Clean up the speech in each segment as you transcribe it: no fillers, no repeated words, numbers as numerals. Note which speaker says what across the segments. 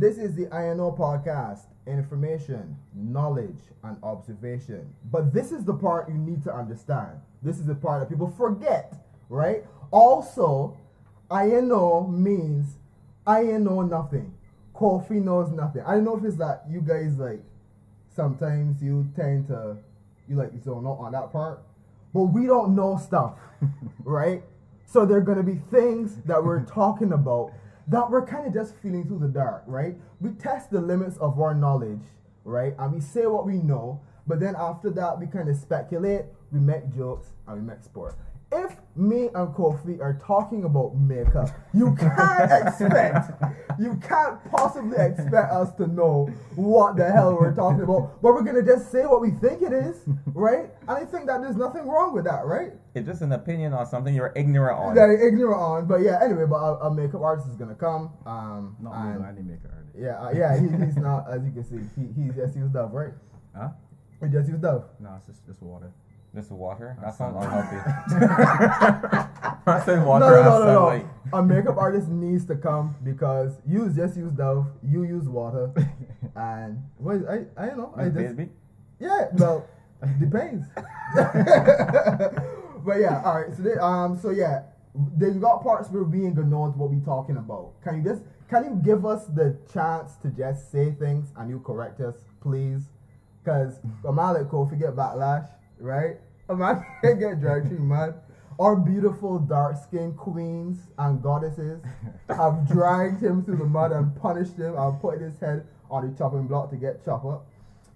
Speaker 1: This is the INO podcast. Information, knowledge, and observation. But this is the part you need to understand. This is the part that people forget, right? Also, INO means I know nothing. Kofi knows nothing. I don't know if it's that you guys like sometimes you tend to zone out on that part, but we don't know stuff, right? So there are gonna be things that we're talking about that we're kind of just feeling through the dark, right? We test the limits of our knowledge, right? And we say what we know, but then after that we kind of speculate, we make jokes, and we make sport. If me and Kofi are talking about makeup, you can't possibly expect us to know what the hell we're talking about, but we're gonna just say what we think it is, right? And I think that there's nothing wrong with that, right?
Speaker 2: It's just an opinion on something you're ignorant on.
Speaker 1: That you're ignorant on, but yeah, anyway, but a makeup artist is gonna come.
Speaker 3: Not me, any makeup artist.
Speaker 1: Yeah, he's not, as you can see, he just used Dove, right?
Speaker 3: Huh?
Speaker 1: He just used Dove.
Speaker 3: No, it's just water.
Speaker 2: Just water? That sounds unhealthy. I said water.
Speaker 1: No. A makeup artist needs to come because you just use Dove, you use water, and I don't know. Yeah, well, depends. But yeah, all right. So they got parts where we ain't gonna know what we talking about. Can you give us the chance to just say things and you correct us, please? Because I'm not let Kofi get backlash. Right? A man can't get drag queen, man. Our beautiful dark-skinned queens and goddesses have dragged him through the mud and punished him and put his head on the chopping block to get chopped up.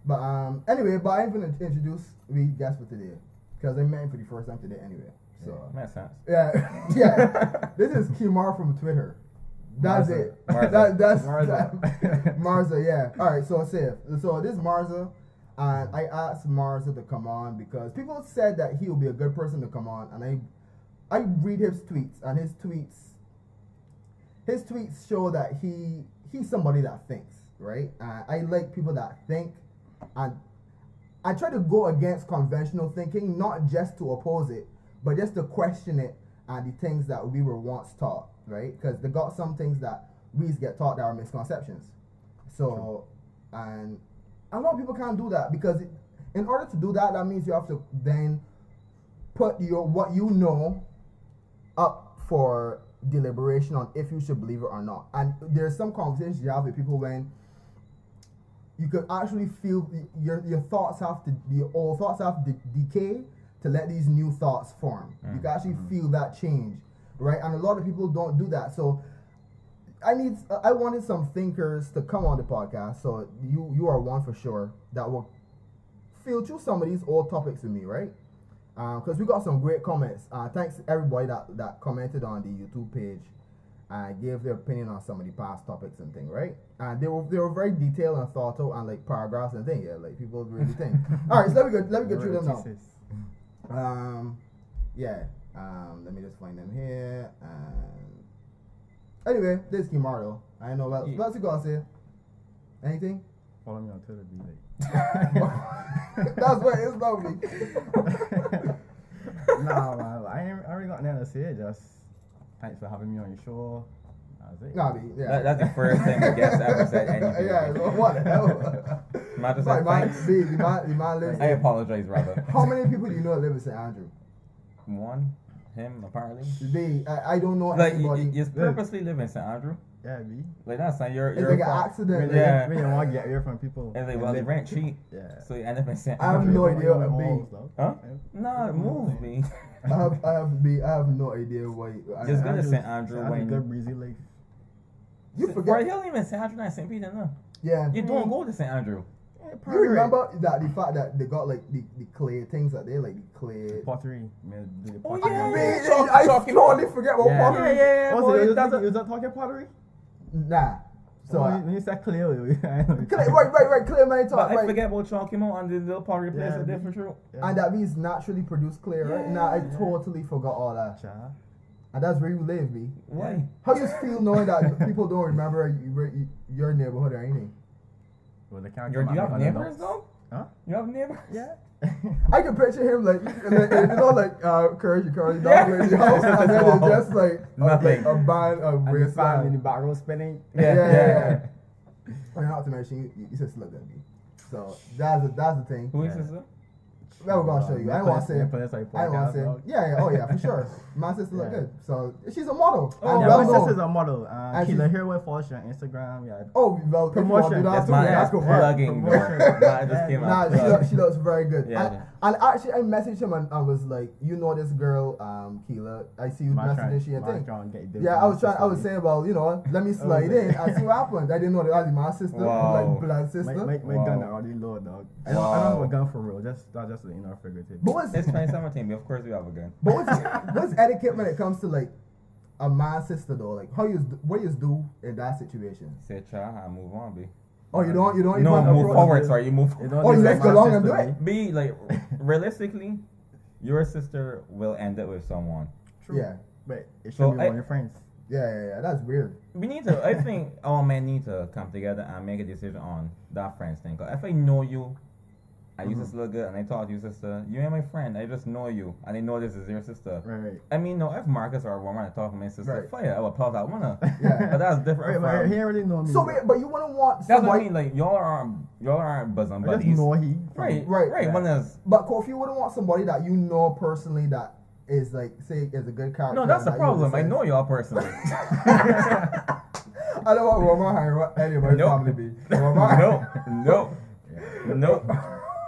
Speaker 1: But anyway, I'm gonna introduce we guest for today because I met him for the first time today anyway. So
Speaker 2: makes sense.
Speaker 1: Yeah. This is Kimar from Twitter. That's
Speaker 2: Marzuh.
Speaker 1: it.
Speaker 2: Marzuh.
Speaker 1: That's
Speaker 3: Marzuh.
Speaker 1: Marzuh. Yeah. All right. So this is Marzuh. And I asked Marzuh to come on because people said that he would be a good person to come on, and I read his tweets, and his tweets show that he's somebody that thinks, right? I like people that think, and I try to go against conventional thinking, not just to oppose it, but just to question it and the things that we were once taught, right? Because they got some things that we get taught that are misconceptions. So, and a lot of people can't do that because in order to do that, that means you have to then put what you know up for deliberation on if you should believe it or not. And there's some conversations you have with people when you could actually feel your thoughts have to the old thoughts have to decay to let these new thoughts form. You can actually feel that change, right? And a lot of people don't do that. So I wanted some thinkers to come on the podcast, so you are one for sure that will filter some of these old topics with me, right? Because we got some great comments. Thanks to everybody that commented on the YouTube page and gave their opinion on some of the past topics and things, right? And they were very detailed and thought out and like paragraphs and things. Yeah, like people really think. All right, so let me go through them now. Let me just find them here. Anyway, this is Kimaro. I know what else you gotta say. Anything?
Speaker 3: Follow me on Twitter, be like.
Speaker 1: That's what it's about me.
Speaker 3: Nah, man, I already got nothing to say. Just thanks for having me on your show. That's it.
Speaker 1: Nah, yeah.
Speaker 2: That's the first thing the guest ever said. Anything.
Speaker 1: Yeah, what the hell?
Speaker 2: Might just say thanks.
Speaker 1: You might listen.
Speaker 2: I apologize, rather.
Speaker 1: How many people do you know that live in St. Andrew?
Speaker 2: One. Him, apparently.
Speaker 1: I don't know
Speaker 2: like
Speaker 1: anybody.
Speaker 2: You purposely live in St. Andrew?
Speaker 3: Yeah, me.
Speaker 2: Like that's not you're
Speaker 1: it's like an accident.
Speaker 3: When you want to get away from people.
Speaker 2: And like, well, the rent cheap.
Speaker 3: Yeah.
Speaker 2: So you end up in St.
Speaker 1: I have
Speaker 2: Andrew.
Speaker 1: no idea what it be.
Speaker 2: Huh? No, move me.
Speaker 1: I have no idea why.
Speaker 2: Just go to St. Andrew when
Speaker 3: good breezy lake.
Speaker 1: You forget.
Speaker 2: Bro, you don't even St. Andrew, not St. Peter, no.
Speaker 1: Yeah.
Speaker 2: You don't go to St. Andrew.
Speaker 1: You remember that the fact that they got like the clay things that they like the clay
Speaker 3: pottery.
Speaker 2: Oh yeah,
Speaker 1: I totally forget what pottery.
Speaker 2: Yeah.
Speaker 3: Was that talking pottery?
Speaker 1: Nah. So
Speaker 3: when you said clay,
Speaker 1: right, clay man talk.
Speaker 2: But I forget about chalk came out and the little pottery place are different true.
Speaker 1: Yeah. And that means naturally produced clay, right? Nah, I totally forgot all that. And that's where you live, B.
Speaker 2: Why?
Speaker 1: How you feel knowing that people don't remember your neighborhood or anything?
Speaker 3: Well, they can't
Speaker 2: do you have neighbors though?
Speaker 3: Huh?
Speaker 2: You have neighbors?
Speaker 3: Yeah.
Speaker 1: I can picture him like courage, dog in the house, and then it's just like
Speaker 2: nothing.
Speaker 1: A band of
Speaker 3: and the fan in the back row spinning.
Speaker 1: Yeah. to mention you sister look good. So that's the thing.
Speaker 2: Who is sister?
Speaker 1: Well, we're gonna show you. I don't want to say. I
Speaker 3: Police,
Speaker 1: don't want to say. Yeah. Oh yeah, for sure. My sister look
Speaker 3: Yeah.
Speaker 1: good. So she's a model.
Speaker 2: Oh,
Speaker 3: Yeah,
Speaker 1: well
Speaker 3: my
Speaker 1: known.
Speaker 3: sister's a model.
Speaker 1: And
Speaker 3: Keela
Speaker 1: she's-
Speaker 3: here with follow you on Instagram. Yeah.
Speaker 1: Oh, well, if you want to do
Speaker 3: Promotion.
Speaker 1: that
Speaker 2: That's
Speaker 1: too,
Speaker 2: my
Speaker 1: let's go for it.
Speaker 2: plugging.
Speaker 3: Promotion.
Speaker 2: Nah, it just came
Speaker 1: Nah,
Speaker 2: out.
Speaker 1: she looks very good.
Speaker 2: Yeah.
Speaker 1: And actually, I messaged him and I was like, you know this girl, Keela. I see you messaging she and thing. Yeah, I was saying, well, let me slide in and see what happens. I didn't know that was my sister,
Speaker 2: Wow.
Speaker 1: like blood sister.
Speaker 3: My
Speaker 2: Wow.
Speaker 3: gun already low, dog. I don't
Speaker 2: Wow.
Speaker 3: have a gun for real. That's just figurative.
Speaker 1: But what's
Speaker 2: It's 2017, but of course we have a gun.
Speaker 1: what's etiquette when it comes to like a man sister though? Like what you do in that situation?
Speaker 2: Say child, I move on, B.
Speaker 1: Oh, you don't
Speaker 2: No,
Speaker 1: even
Speaker 2: move
Speaker 1: approach-
Speaker 2: forward. Sorry, you move.
Speaker 1: Oh, you let's go along and do it.
Speaker 2: B, like realistically, your sister will end up with someone.
Speaker 3: True.
Speaker 1: Yeah.
Speaker 3: But it should
Speaker 2: So
Speaker 3: be one of your friends.
Speaker 1: Yeah. That's weird.
Speaker 2: We need to. I think all men need to come together and make a decision on that friends thing. 'Cause if I know you, and you just look good, and I talk to you, sister, you ain't my friend. I just know you, and I know this is your sister.
Speaker 3: Right.
Speaker 2: I mean, no, if Marcus or a woman talk to my sister,
Speaker 1: Right.
Speaker 2: fire, I would talk that Wunna.
Speaker 1: Yeah.
Speaker 2: But that's different.
Speaker 3: Right, but
Speaker 2: from-
Speaker 3: he already know me.
Speaker 1: So wait, but you wouldn't want
Speaker 2: That's what I
Speaker 1: somebody.
Speaker 2: mean. Like y'all aren't bosom
Speaker 3: I just
Speaker 2: buddies.
Speaker 3: know he.
Speaker 2: Right,
Speaker 1: Right.
Speaker 2: right. One is
Speaker 1: But Kofi, you wouldn't want somebody that you know personally that is like say is a good character.
Speaker 2: no, that's the
Speaker 1: that you
Speaker 2: problem.
Speaker 1: would
Speaker 2: I
Speaker 1: say-
Speaker 2: know y'all personally.
Speaker 1: I don't want Roman hire anybody
Speaker 2: Nope.
Speaker 1: family be. Roman,
Speaker 2: Nope.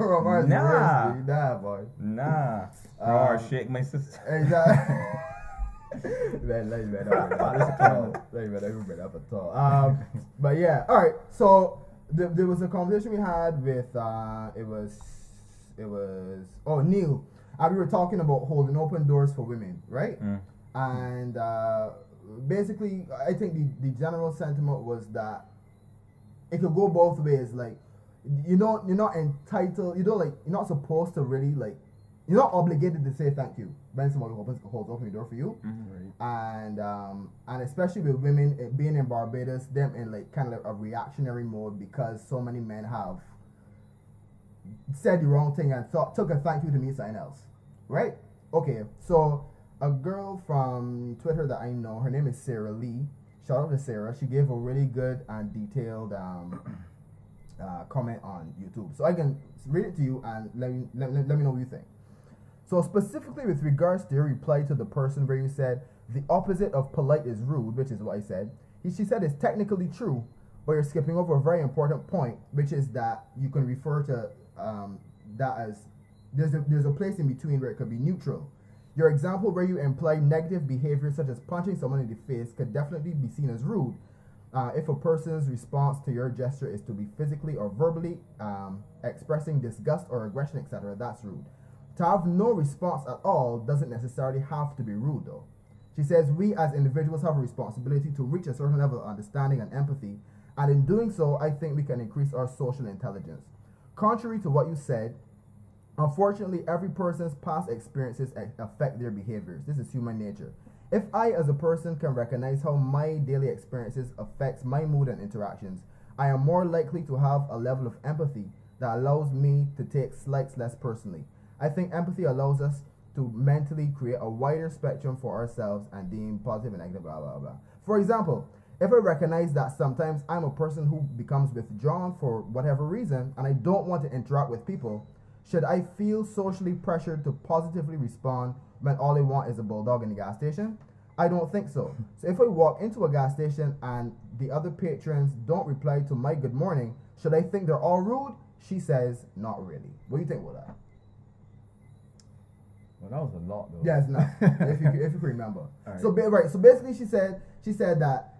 Speaker 1: Roman is
Speaker 2: Nah.
Speaker 1: worse, B. Nah, boy.
Speaker 2: Nah.
Speaker 1: Um,
Speaker 2: Or shake my sister.
Speaker 1: Exactly. Man, let me bet up at all. But yeah, all right. So there was a conversation we had with it was Neil, and we were talking about holding open doors for women, right?
Speaker 2: Mm.
Speaker 1: And basically, I think the general sentiment was that it could go both ways. Like, you're not entitled. You're not supposed to really like. You're not obligated to say thank you when somebody holds open the door for you.
Speaker 3: Right.
Speaker 1: And especially with women being in Barbados, them in like kind of like a reactionary mode because so many men have said the wrong thing and took a thank you to mean something else, right? Okay, so a girl from Twitter that I know, her name is Sarah Lee. Shout out to Sarah. She gave a really good and detailed comment on YouTube, so I can read it to you and let me know what you think. So specifically with regards to your reply to the person where you said the opposite of polite is rude, which is what I said. She said it's technically true, but you're skipping over a very important point, which is that you can refer to that as there's a place in between where it could be neutral. Your example where you imply negative behavior such as punching someone in the face could definitely be seen as rude. If a person's response to your gesture is to be physically or verbally expressing disgust or aggression, etc., that's rude. To have no response at all doesn't necessarily have to be rude, though. She says we as individuals have a responsibility to reach a certain level of understanding and empathy, and in doing so, I think we can increase our social intelligence. Contrary to what you said, unfortunately, every person's past experiences affect their behaviors. This is human nature. If I, as a person, can recognize how my daily experiences affects my mood and interactions, I am more likely to have a level of empathy that allows me to take slights less personally. I think empathy allows us to mentally create a wider spectrum for ourselves and deem positive and negative, blah, blah, blah. For example, if I recognize that sometimes I'm a person who becomes withdrawn for whatever reason and I don't want to interact with people, should I feel socially pressured to positively respond when all I want is a bulldog in the gas station? I don't think so. So if I walk into a gas station and the other patrons don't reply to my good morning, should I think they're all rude? She says, not really. What do you think about that?
Speaker 3: Well, that was a lot, though.
Speaker 1: Yeah, it's not. if you can remember.
Speaker 3: Right.
Speaker 1: So so basically, she said that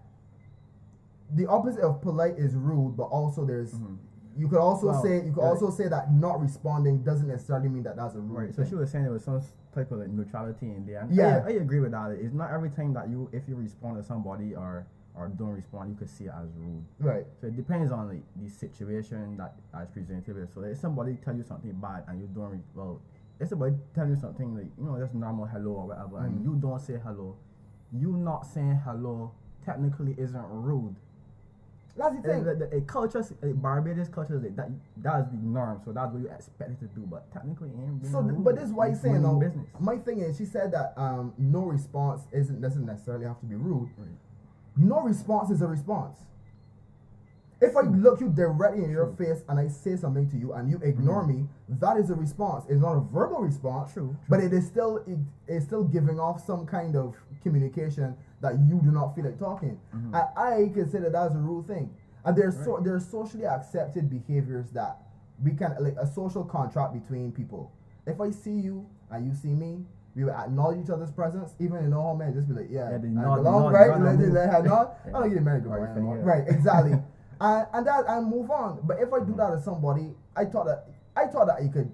Speaker 1: the opposite of polite is rude, but also there's you could also say that not responding doesn't necessarily mean that that's a rude.
Speaker 3: Right. So
Speaker 1: thing.
Speaker 3: she was saying there was some type of like neutrality in there. And
Speaker 1: Yeah.
Speaker 3: I agree with that. It's not every time that if you respond to somebody or don't respond, you could see it as rude.
Speaker 1: Right.
Speaker 3: So it depends on like the situation that is presented with. So if somebody tell you something bad and you don't if somebody tell you something like just normal hello or whatever, and you don't say hello, you not saying hello technically isn't rude.
Speaker 1: That's the thing.
Speaker 3: Barbados culture, that is the norm. So that's what you expect it to do. But technically, it ain't being rude.
Speaker 1: But this is why he's
Speaker 3: It's
Speaker 1: saying
Speaker 3: running
Speaker 1: though.
Speaker 3: business.
Speaker 1: My thing is, she said that no response doesn't necessarily have to be rude.
Speaker 3: Right.
Speaker 1: No response is a response. If I look you directly in your face and I say something to you and you ignore me, that is a response. It's not a verbal response, but it is still giving off some kind of communication that you do not feel like talking. I consider that as a rude thing. And there's socially accepted behaviors that we can, like a social contract between people. If I see you and you see me, we will acknowledge each other's presence, even in all men. Just be like, I don't get married anymore. Right, exactly. And move on. But if I do that to somebody, I thought that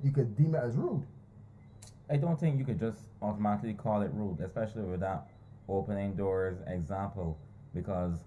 Speaker 1: you could deem it as rude.
Speaker 2: I don't think you could just automatically call it rude, especially with that opening doors example, because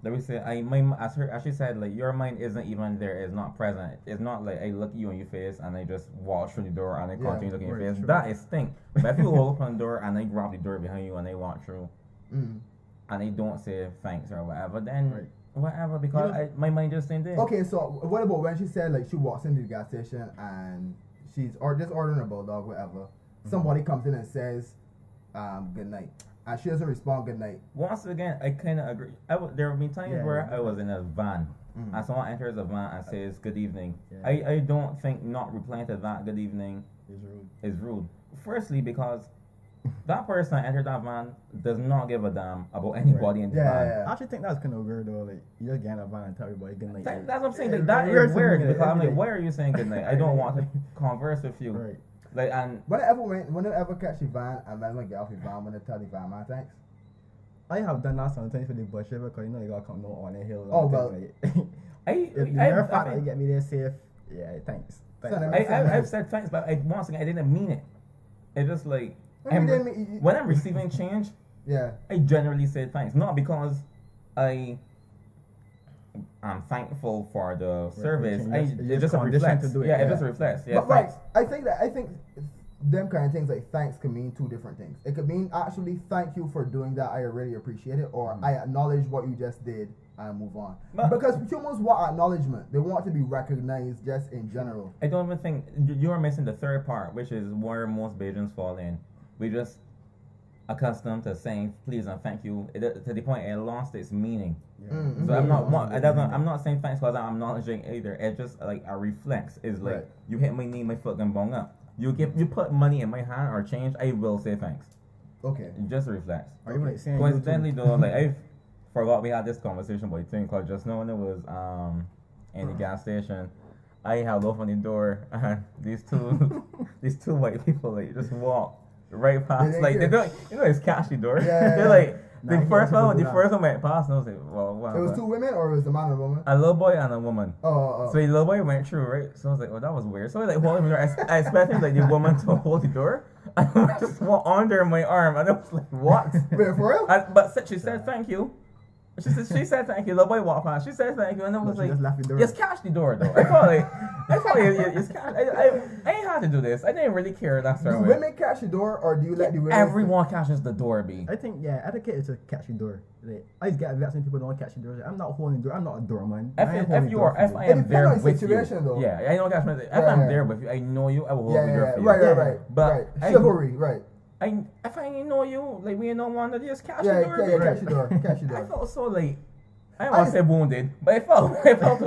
Speaker 2: let me say, as she said, like your mind isn't even there, it's not present. It's not like I look you in your face and I just walk through the door and I continue looking in your face. That is stink. But if you open the door and I grab the door behind you and I walk through, and they don't say thanks or whatever, then whatever, because my mind just ain't there. Okay,
Speaker 1: so what about when she said like she walks into the gas station and she's just ordering a bulldog, whatever. Somebody comes in and says, good night. And she doesn't respond good night.
Speaker 2: Once again, I kind of agree. There have been times where I was in a van and someone enters a van and says good evening. I don't think not replying to that good evening is rude. Firstly, because that person that entered that van does not give a damn about anybody in the van.
Speaker 3: I actually think that's kind of weird though. Like you just get in a van and tell everybody good night.
Speaker 2: That's what I'm saying. Like, that is weird because I'm like, why are you saying good night? I don't want to converse with you.
Speaker 3: Right.
Speaker 2: Like, and
Speaker 1: whenever catch the van and then get off the van, when they tell the van man thanks.
Speaker 3: I have done that sometimes for the bush because you know you gotta come on the hill.
Speaker 1: Oh well,
Speaker 3: if the mere fact that you get me there safe, thanks.
Speaker 2: I've said thanks, but once again I didn't mean it. It's just like when I'm receiving change, I generally say thanks, not because I'm thankful for the service. It just reflects. It just reflects. Yeah,
Speaker 1: but right. I think them kind of things like thanks can mean two different things. It could mean actually thank you for doing that. I really appreciate it, or I acknowledge what you just did and move on. Because humans want acknowledgement. They want to be recognized just in general.
Speaker 2: I don't even think you're missing the third part, which is where most Bajans fall in. We just accustomed to saying please and thank you to the point it lost its meaning. So I'm not saying thanks because I'm acknowledging either. It's just like a reflex. It's like you hit my knee, my foot can bung up. You put money in my hand or change, I will say thanks.
Speaker 1: Okay.
Speaker 2: It just reflects.
Speaker 3: Coincidentally
Speaker 2: though, like I forgot we had this conversation about thing because just now when it was in the gas station, I held open the door and these two white people like just walk right past, like they don't, it's catchy door. They're like the first one went past and I was like, well, wow.
Speaker 1: It was two women or it was a man and a woman?
Speaker 2: A little boy and a woman.
Speaker 1: Oh.
Speaker 2: So the little boy went through, right? So I was like, well, that was weird. So I like holding the door. I expected like the woman to hold the door. And I just went under my arm and I was like, what?
Speaker 1: Wait, for real?
Speaker 2: But she said thank you. She said thank you. The boy walked past. She said thank you, and I was like, just catch the door though. I thought it's catch. I ain't had to do this. I didn't really care that sort of way.
Speaker 1: Do women catch the door, or do you let the women?
Speaker 2: Everyone catches the door, B.
Speaker 3: I think etiquette is to catch the door. Like, I just get vaccinated people don't catch the door. I'm not holding the door. I'm not a doorman.
Speaker 2: If I am there with you, though. I don't catch my. If I'm there with you, I know you. I will hold the door for you.
Speaker 1: Right.
Speaker 2: But
Speaker 1: chivalry, right.
Speaker 2: If I ain't know you, like we ain't no one that just catch
Speaker 1: the
Speaker 2: door.
Speaker 1: Catch the door.
Speaker 2: I felt so like, I don't want to say wounded, but I felt a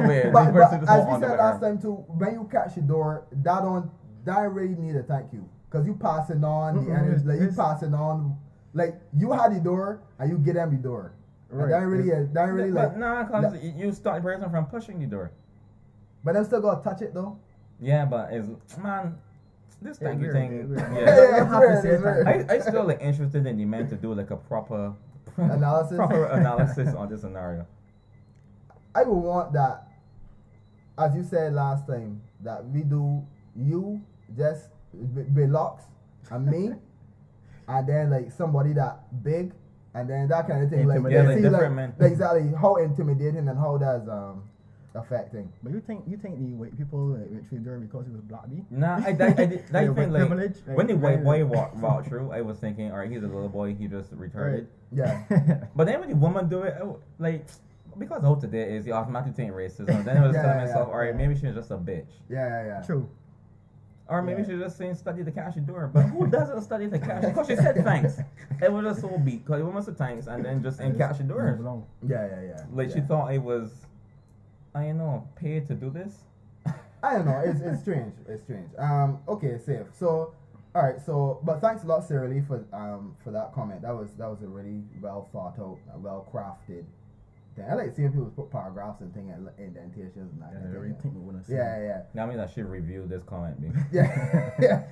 Speaker 2: bit.
Speaker 1: But as we said last time too, when you catch the door, that really need a thank you, cause you passing on the energy, like you passing on, like you had the door and you get them the door. Right. That really
Speaker 2: but nah, cause you start the person from pushing the door.
Speaker 1: But then still gotta touch it though.
Speaker 2: Yeah, but this thank you thing. I still like interested in the man to do like a proper analysis on this scenario.
Speaker 1: I would want that, as you said last time, that we do you just be locks and me, and then like somebody that big, and then that kind of thing. Like
Speaker 2: different men.
Speaker 1: Exactly how intimidating and how that's affecting.
Speaker 3: But you think the white people went through there because it was black B?
Speaker 2: Nah, I think like when the white boy walked through, I was thinking, all right, he's a little boy, he just retarded.
Speaker 1: Yeah.
Speaker 2: But then when the woman do it, like because how today is, you automatically think racism. Then I was telling myself, all right, maybe she's just a bitch.
Speaker 1: Yeah.
Speaker 3: True.
Speaker 2: Or maybe she's just saying study to catch the door. But who doesn't study to catch? Because she said thanks. It was just so beat. Because the woman said thanks and then just saying catch the door.
Speaker 1: Yeah.
Speaker 2: Like she thought it was I know, paid to do this?
Speaker 1: I don't know. It's strange. It's strange. Okay, safe. So, all right. So, but thanks a lot, Sarah Lee, for that comment. That was a really well thought out, well crafted thing. I like seeing people put paragraphs and things and indentations and that.
Speaker 3: Yeah, everything we wanna say.
Speaker 1: Yeah.
Speaker 2: That means I should review this comment.
Speaker 1: Yeah.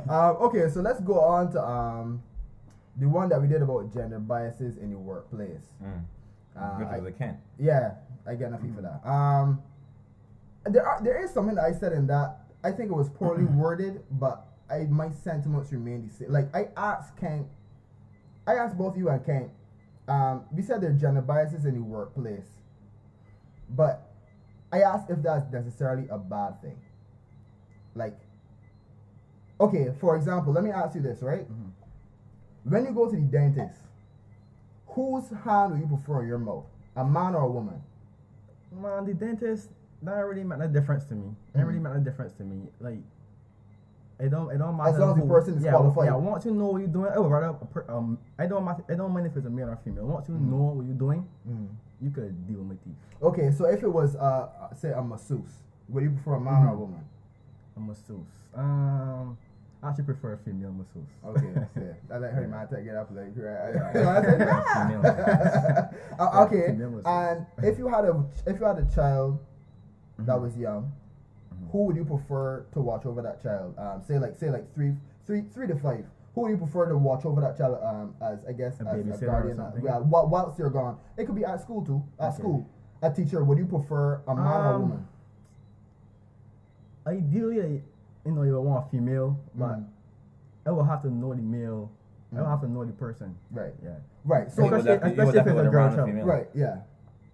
Speaker 1: Okay, so let's go on to the one that we did about gender biases in the workplace.
Speaker 2: Good as I can.
Speaker 1: Yeah, I get nothing for that. There is something that I said in that I think it was poorly worded, but my sentiments remain the same. Like I asked both you and Kent. We said there are gender biases in the workplace, but I asked if that's necessarily a bad thing. Like, okay, for example, let me ask you this, right? When you go to the dentist, whose hand do you prefer in your mouth, a man or a woman?
Speaker 3: Man, the dentist, that really make no difference to me. It really make no difference to me. Like, it don't matter.
Speaker 1: As long as the person is qualified.
Speaker 3: Yeah, once you know what you're doing, I would rather I don't mind if it's a male or female. Once you know what you're doing, you could deal with it.
Speaker 1: Okay, so if it was say a masseuse, would you prefer a man or a woman?
Speaker 3: A masseuse. I actually prefer a female masseuse.
Speaker 1: Okay, yeah. I let her man take it up like okay. And if you had a child that was young, who would you prefer to watch over that child? Say like 3 to 5. Who would you prefer to watch over that child as I guess as a guardian? Yeah, whilst you're gone. It could be at school too. At school, a teacher. Would you prefer a man or a woman?
Speaker 3: Ideally, you would want a female, but I will have to know the male. I will have to know the person.
Speaker 1: Right.
Speaker 3: Yeah.
Speaker 1: Right. So
Speaker 3: especially if it's a girl child.
Speaker 1: Right. Yeah.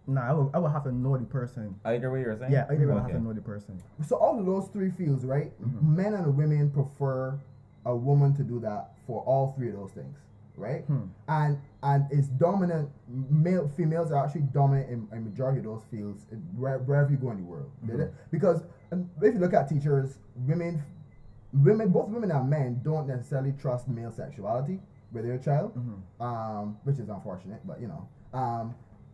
Speaker 3: Nah, I will have to know the person.
Speaker 2: Either way, you're saying?
Speaker 3: Yeah, either way, I have to know the person.
Speaker 1: So all of those 3 fields, right? Men and women prefer a woman to do that for all 3 of those things, right? And it's dominant. Females are actually dominant in majority of those fields wherever you go in the world. Because if you look at teachers, both women and men don't necessarily trust male sexuality with their child, which is unfortunate, but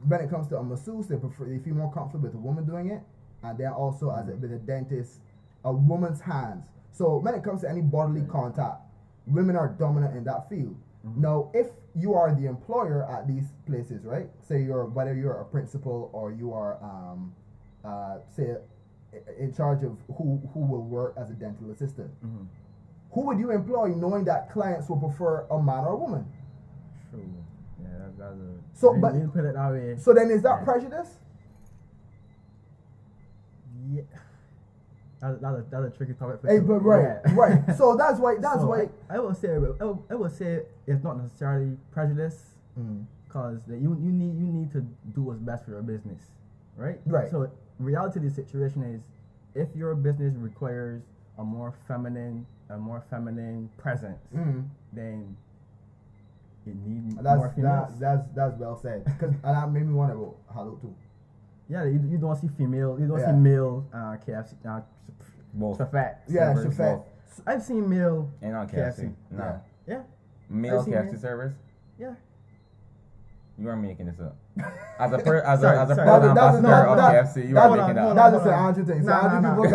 Speaker 1: when it comes to a masseuse, they feel more comfortable with a woman doing it, and then also with a dentist, a woman's hands. So when it comes to any bodily contact, women are dominant in that field. Now, if you are the employer at these places, right? Say whether you're a principal or you are say in charge of who will work as a dental assistant, who would you employ knowing that clients will prefer a man or a woman?
Speaker 3: True. Yeah, that's a.
Speaker 1: So,
Speaker 3: you
Speaker 1: but
Speaker 3: didn't put it that way.
Speaker 1: So then, is that prejudice?
Speaker 3: Yeah. That's a tricky topic.
Speaker 1: Hey, but right. So that's why.
Speaker 3: I will say it's not necessarily prejudice, because you need to do what's best for your business, right?
Speaker 1: Right.
Speaker 3: So reality of the situation is, if your business requires a more feminine presence, then it needs more females.
Speaker 1: That's well said. And that made me want to go hello too.
Speaker 3: Yeah, you don't see female, see male KFC.
Speaker 2: Both.
Speaker 3: Shafat.
Speaker 1: Yeah,
Speaker 3: servers.
Speaker 1: Shafat.
Speaker 3: I've seen male
Speaker 2: And on KFC. No.
Speaker 3: Yeah.
Speaker 2: Male KFC servers?
Speaker 3: Yeah.
Speaker 2: You are making this up. As a proud ambassador of KFC, you are making that up.
Speaker 1: That's just an Andrew thing. So Andrew people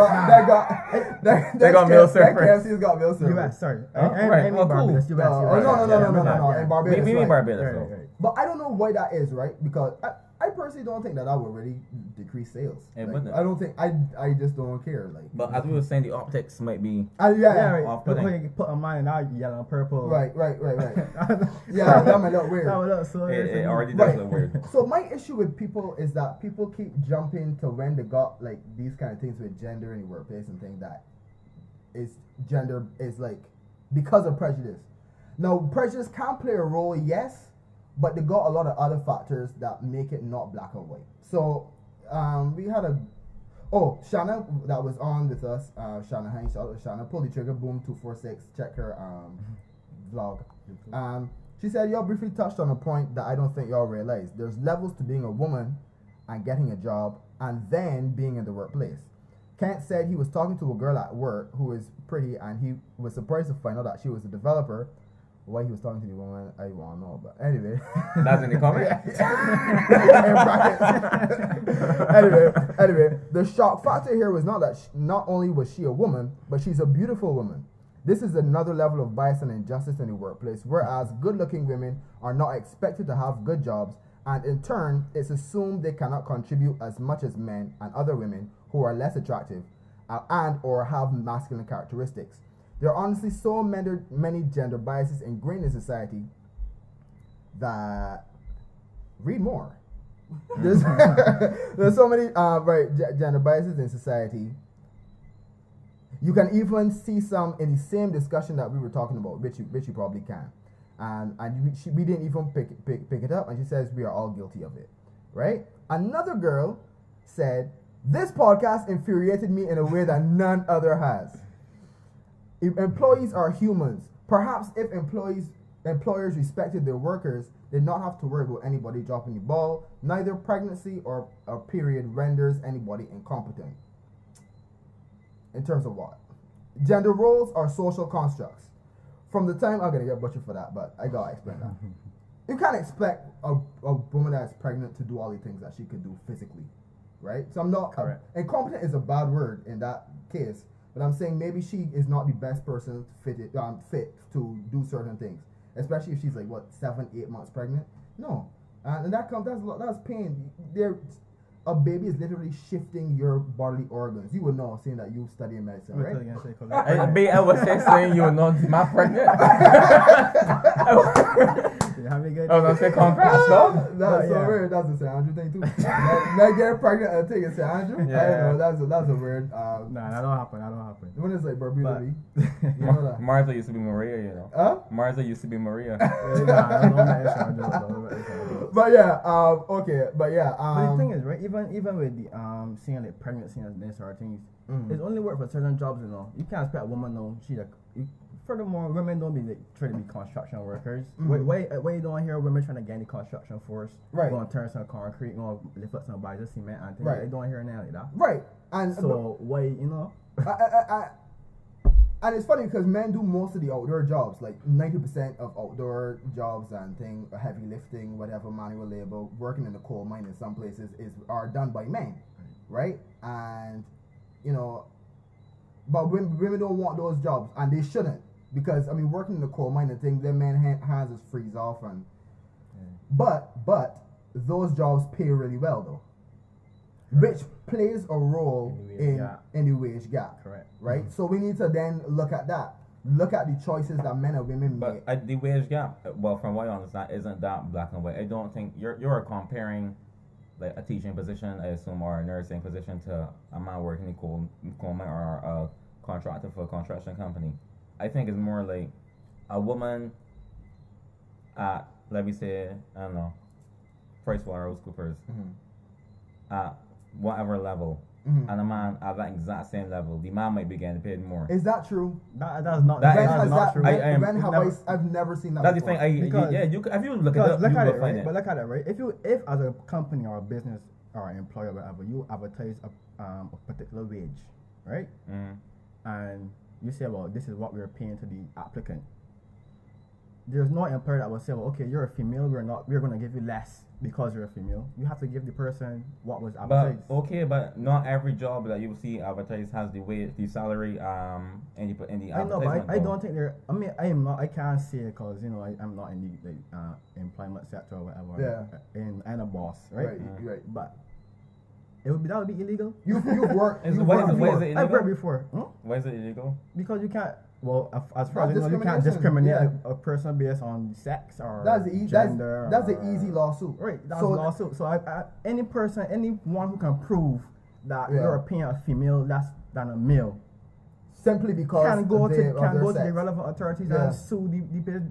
Speaker 1: got
Speaker 2: male servers.
Speaker 1: KFC's got male servers.
Speaker 3: US, sorry.
Speaker 2: Right. Well, cool.
Speaker 3: US.
Speaker 1: No. In Barbados.
Speaker 2: Maybe
Speaker 1: right.
Speaker 2: Barbados.
Speaker 3: Right.
Speaker 1: But I don't know why that is, right? Because I personally don't think that would really decrease sales.
Speaker 2: It
Speaker 1: Like,
Speaker 2: wouldn't.
Speaker 1: I don't think I just don't care. Like,
Speaker 2: But as we were saying, the optics might be
Speaker 1: yeah.
Speaker 3: Right. When you put on mine now, yellow and purple.
Speaker 1: Right. Yeah, that might look weird.
Speaker 3: That would look so.
Speaker 2: it already does look weird.
Speaker 1: So my issue with people is that people keep jumping to when they got like these kind of things with gender in the workplace and think that gender is like because of prejudice. Now prejudice can play a role, yes, but they got a lot of other factors that make it not black and white. So we had Shanna that was on with us, Shanna Hines, Shanna, pull the trigger, boom 246, check her vlog. She said, y'all briefly touched on a point that I don't think y'all realize. There's levels to being a woman and getting a job and then being in the workplace. Kent said he was talking to a girl at work who is pretty and he was surprised to find out that she was a developer, Why he was talking to the woman, I want to know. But anyway,
Speaker 2: That's in the comment.
Speaker 1: anyway, the shock factor here was not that not only was she a woman, but she's a beautiful woman. This is another level of bias and injustice in the workplace, whereas good-looking women are not expected to have good jobs, and in turn, it's assumed they cannot contribute as much as men and other women who are less attractive and or have masculine characteristics. There are honestly so many gender biases ingrained in society that read more. There's so many gender biases in society. You can even see some in the same discussion that we were talking about, which you probably can. And we didn't even pick it up, and she says we are all guilty of it, right? Another girl said, "This podcast infuriated me in a way that none other has. If employees are humans, perhaps if employers respected their workers, did not have to worry about anybody dropping the ball. Neither pregnancy or a period renders anybody incompetent." In terms of what? Gender roles are social constructs. From the time, I'm going to get butchered for that, but I got to explain that. You can't expect a woman that's pregnant to do all the things that she could do physically, right? So I'm not, incompetent is a bad word in that case, but I'm saying maybe she is not the best person fit to do certain things, especially if she's like, 7-8 months pregnant? No. And that's pain. A baby is literally shifting your bodily organs. You would know, seeing that you study medicine, right?
Speaker 2: I was saying you were not pregnant. Oh, don't say congrats, no?
Speaker 1: That's so weird. That's a St. Andrew thing too. Not getting pregnant and taking St. Andrew. Yeah. I don't know. That's a weird.
Speaker 3: Nah, that don't happen.
Speaker 1: When it's like Bermuda, you
Speaker 2: know that. Marzuh used to be Maria, you know. Marzuh used to be Maria.
Speaker 1: But yeah, okay, but yeah.
Speaker 3: But the thing is, right? Even with the seeing like pregnancy and these sort of things, it's only work for certain jobs, you know. You can't expect a woman, no. Furthermore, women don't be trying to be construction workers. Why you don't hear women trying to get in the construction force?
Speaker 1: Right.
Speaker 3: Going to turn some concrete, going to lift up some bars of cement and things.
Speaker 1: Right.
Speaker 3: You don't hear anything like that.
Speaker 1: Right. And
Speaker 3: so why, you know?
Speaker 1: And it's funny because men do most of the outdoor jobs, like 90% of outdoor jobs and things, heavy lifting, whatever, manual labor, working in the coal mine in some places are done by men, right? And you know, but women don't want those jobs, and they shouldn't, because I mean, working in the coal mine and things, their men hands just freeze off, and but those jobs pay really well though. Which plays a role in the wage gap.
Speaker 3: Correct.
Speaker 1: Right? So we need to then look at that. Look at the choices that men and women make.
Speaker 2: But the wage gap, well, from what I understand, isn't that black and white. I don't think you're comparing like a teaching position, I assume, or a nursing position to a man working in coal mine or a contractor for a construction company. I think it's more like a woman at, let me say, I don't know, PricewaterhouseCoopers, at whatever level, and a man at that exact same level, the man might be getting paid more.
Speaker 1: Is that true?
Speaker 3: That's not true.
Speaker 1: I've never seen that.
Speaker 2: That's the thing. If you look at it,
Speaker 3: right? But look at it, right? If as a company or a business or an employer or whatever, you advertise a particular wage, right? And you say, well, this is what we're paying to the applicant. There's no employer that will say, well, okay, you're a female, we're going to give you less because you're a female. You have to give the person what was advertised.
Speaker 2: But not every job that you see advertised has the salary in the advertisement.
Speaker 3: I know, but I don't think I can't say it because, you know, I'm not in the employment sector or whatever.
Speaker 1: Yeah.
Speaker 3: And a boss, right?
Speaker 1: Right.
Speaker 3: But that would be illegal.
Speaker 1: You've worked.
Speaker 2: Why is it illegal?
Speaker 3: I've worked before.
Speaker 2: Why is it illegal?
Speaker 3: Because you can't. Well, as far as you know, you can't discriminate a person based on sex or gender.
Speaker 1: That's an easy lawsuit.
Speaker 3: Right, that's a lawsuit. So anyone who can prove that you're paying a female less than a male,
Speaker 1: simply because
Speaker 3: can go to the relevant authorities and sue the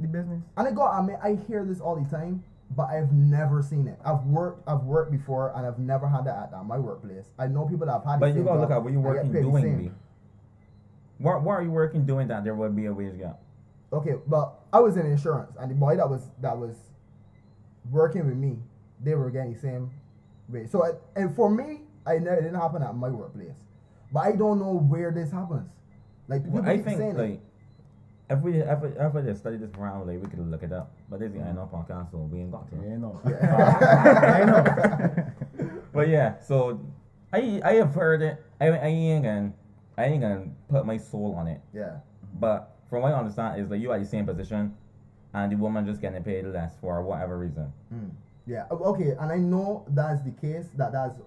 Speaker 3: business.
Speaker 1: And I hear this all the time, but I've never seen it. I've worked before, and I've never had that at my workplace. I know people that have had.
Speaker 2: But you gotta look at what you're working doing. Why are you working doing that? There would be a wage gap.
Speaker 1: Okay, well, I was in insurance, and the boy that was working with me, they were getting the same wage. So, and for me, it didn't happen at my workplace, but I don't know where this happens. Like people keep saying,
Speaker 2: If we ever just study this around, like we could look it up. But this is the INO podcast, so we ain't got to.
Speaker 3: Yeah, no.
Speaker 1: Yeah.
Speaker 3: I know.
Speaker 2: But yeah, so I have heard it. I ain't gonna put my soul on it.
Speaker 1: Yeah.
Speaker 2: But from what I understand is like you are the same position, and the woman just getting paid less for whatever reason.
Speaker 1: Yeah. Okay. And I know that's the case. That's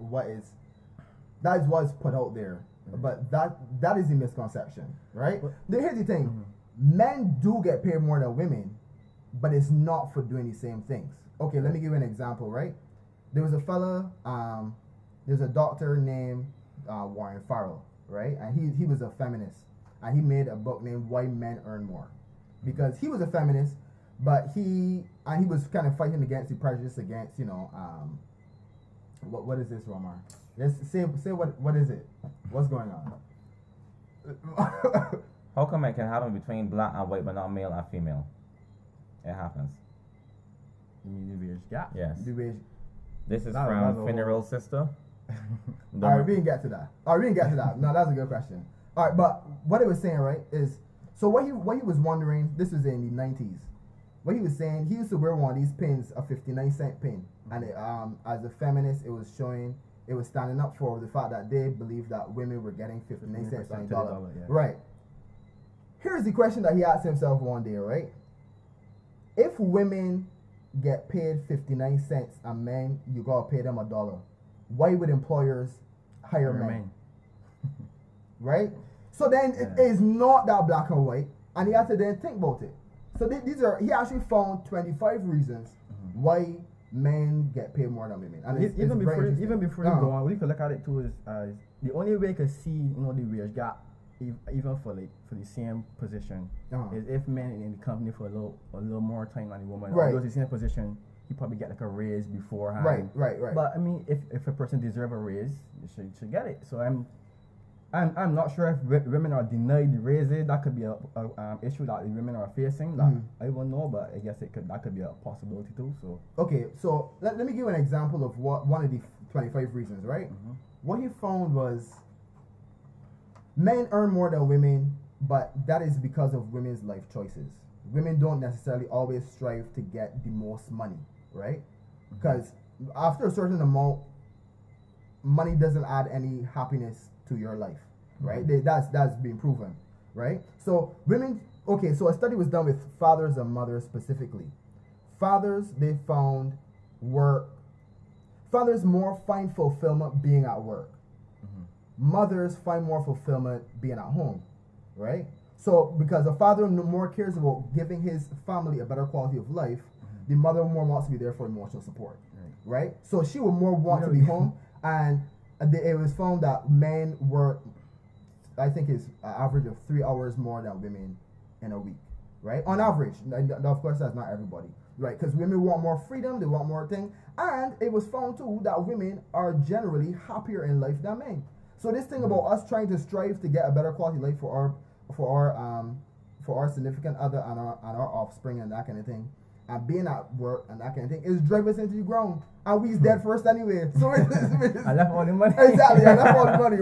Speaker 1: what's put out there. But that is the misconception, right? Here's the thing: men do get paid more than women, but it's not for doing the same things. Okay, let me give you an example, right? There was a fella, there's a doctor named Warren Farrell, right? And he was a feminist, and he made a book named Why Men Earn More, because he was a feminist, but he was kind of fighting against the prejudice against, what is this, Romar? Let's say what is it? What's going on?
Speaker 2: How come it can happen between black and white, but not male and female? It happens.
Speaker 3: You mean the wage gap?
Speaker 2: Yes.
Speaker 1: The wage.
Speaker 2: This is
Speaker 3: That's
Speaker 2: from
Speaker 3: a
Speaker 2: Funeral Sister.
Speaker 1: All right, we can get to that. No, that's a good question. All right, but what it was saying, right, is so what he was wondering. This was in the 90s. What he was saying, he used to wear one of these pins, a 59-cent pin, and it, as a feminist, it was standing up for the fact that they believed that women were getting 59 cents on a dollar.
Speaker 3: Yeah.
Speaker 1: Right. Here's the question that he asked himself one day, right? If women get paid 59 cents and men, you gotta pay them $1, why would employers hire men? Right? So then it is not that black and white, and he had to then think about it. So he actually found 25 reasons why men get paid more than women. And
Speaker 3: even before you go on, what you could look at it too is the only way you can see the wage gap, even for the same position, is if men in the company for a little more time than the woman.
Speaker 1: Right.
Speaker 3: Although it's the same position, you probably get like a raise beforehand.
Speaker 1: Right.
Speaker 3: But I mean, if a person deserves a raise, you should get it. So I'm not sure if women are denied the raises. That could be a issue that the women are facing. That I won't know, but I guess that could be a possibility too. So
Speaker 1: okay, so let me give you an example of what one of the 25 reasons, right? What he found was men earn more than women, but that is because of women's life choices. Women don't necessarily always strive to get the most money, right? Because after a certain amount, money doesn't add any happiness to your life, right? That's been proven, right? So women, okay, so a study was done with fathers and mothers specifically. Fathers, they found fathers more find fulfillment being at work. Mothers find more fulfillment being at home, right? So because a father more cares about giving his family a better quality of life, the mother more wants to be there for emotional support, right? So she would more want to be home, and it was found that men work, I think it's an average of 3 hours more than women in a week, right? On average. Of course, that's not everybody, right? Because women want more freedom, they want more thing, and it was found too that women are generally happier in life than men. So this thing about us trying to strive to get a better quality life for our significant other and our offspring and that kind of thing, and being at work and that kind of thing, is driving us into the ground. And we's dead first anyway. So
Speaker 3: I left all the money.
Speaker 1: Exactly, I left all the money,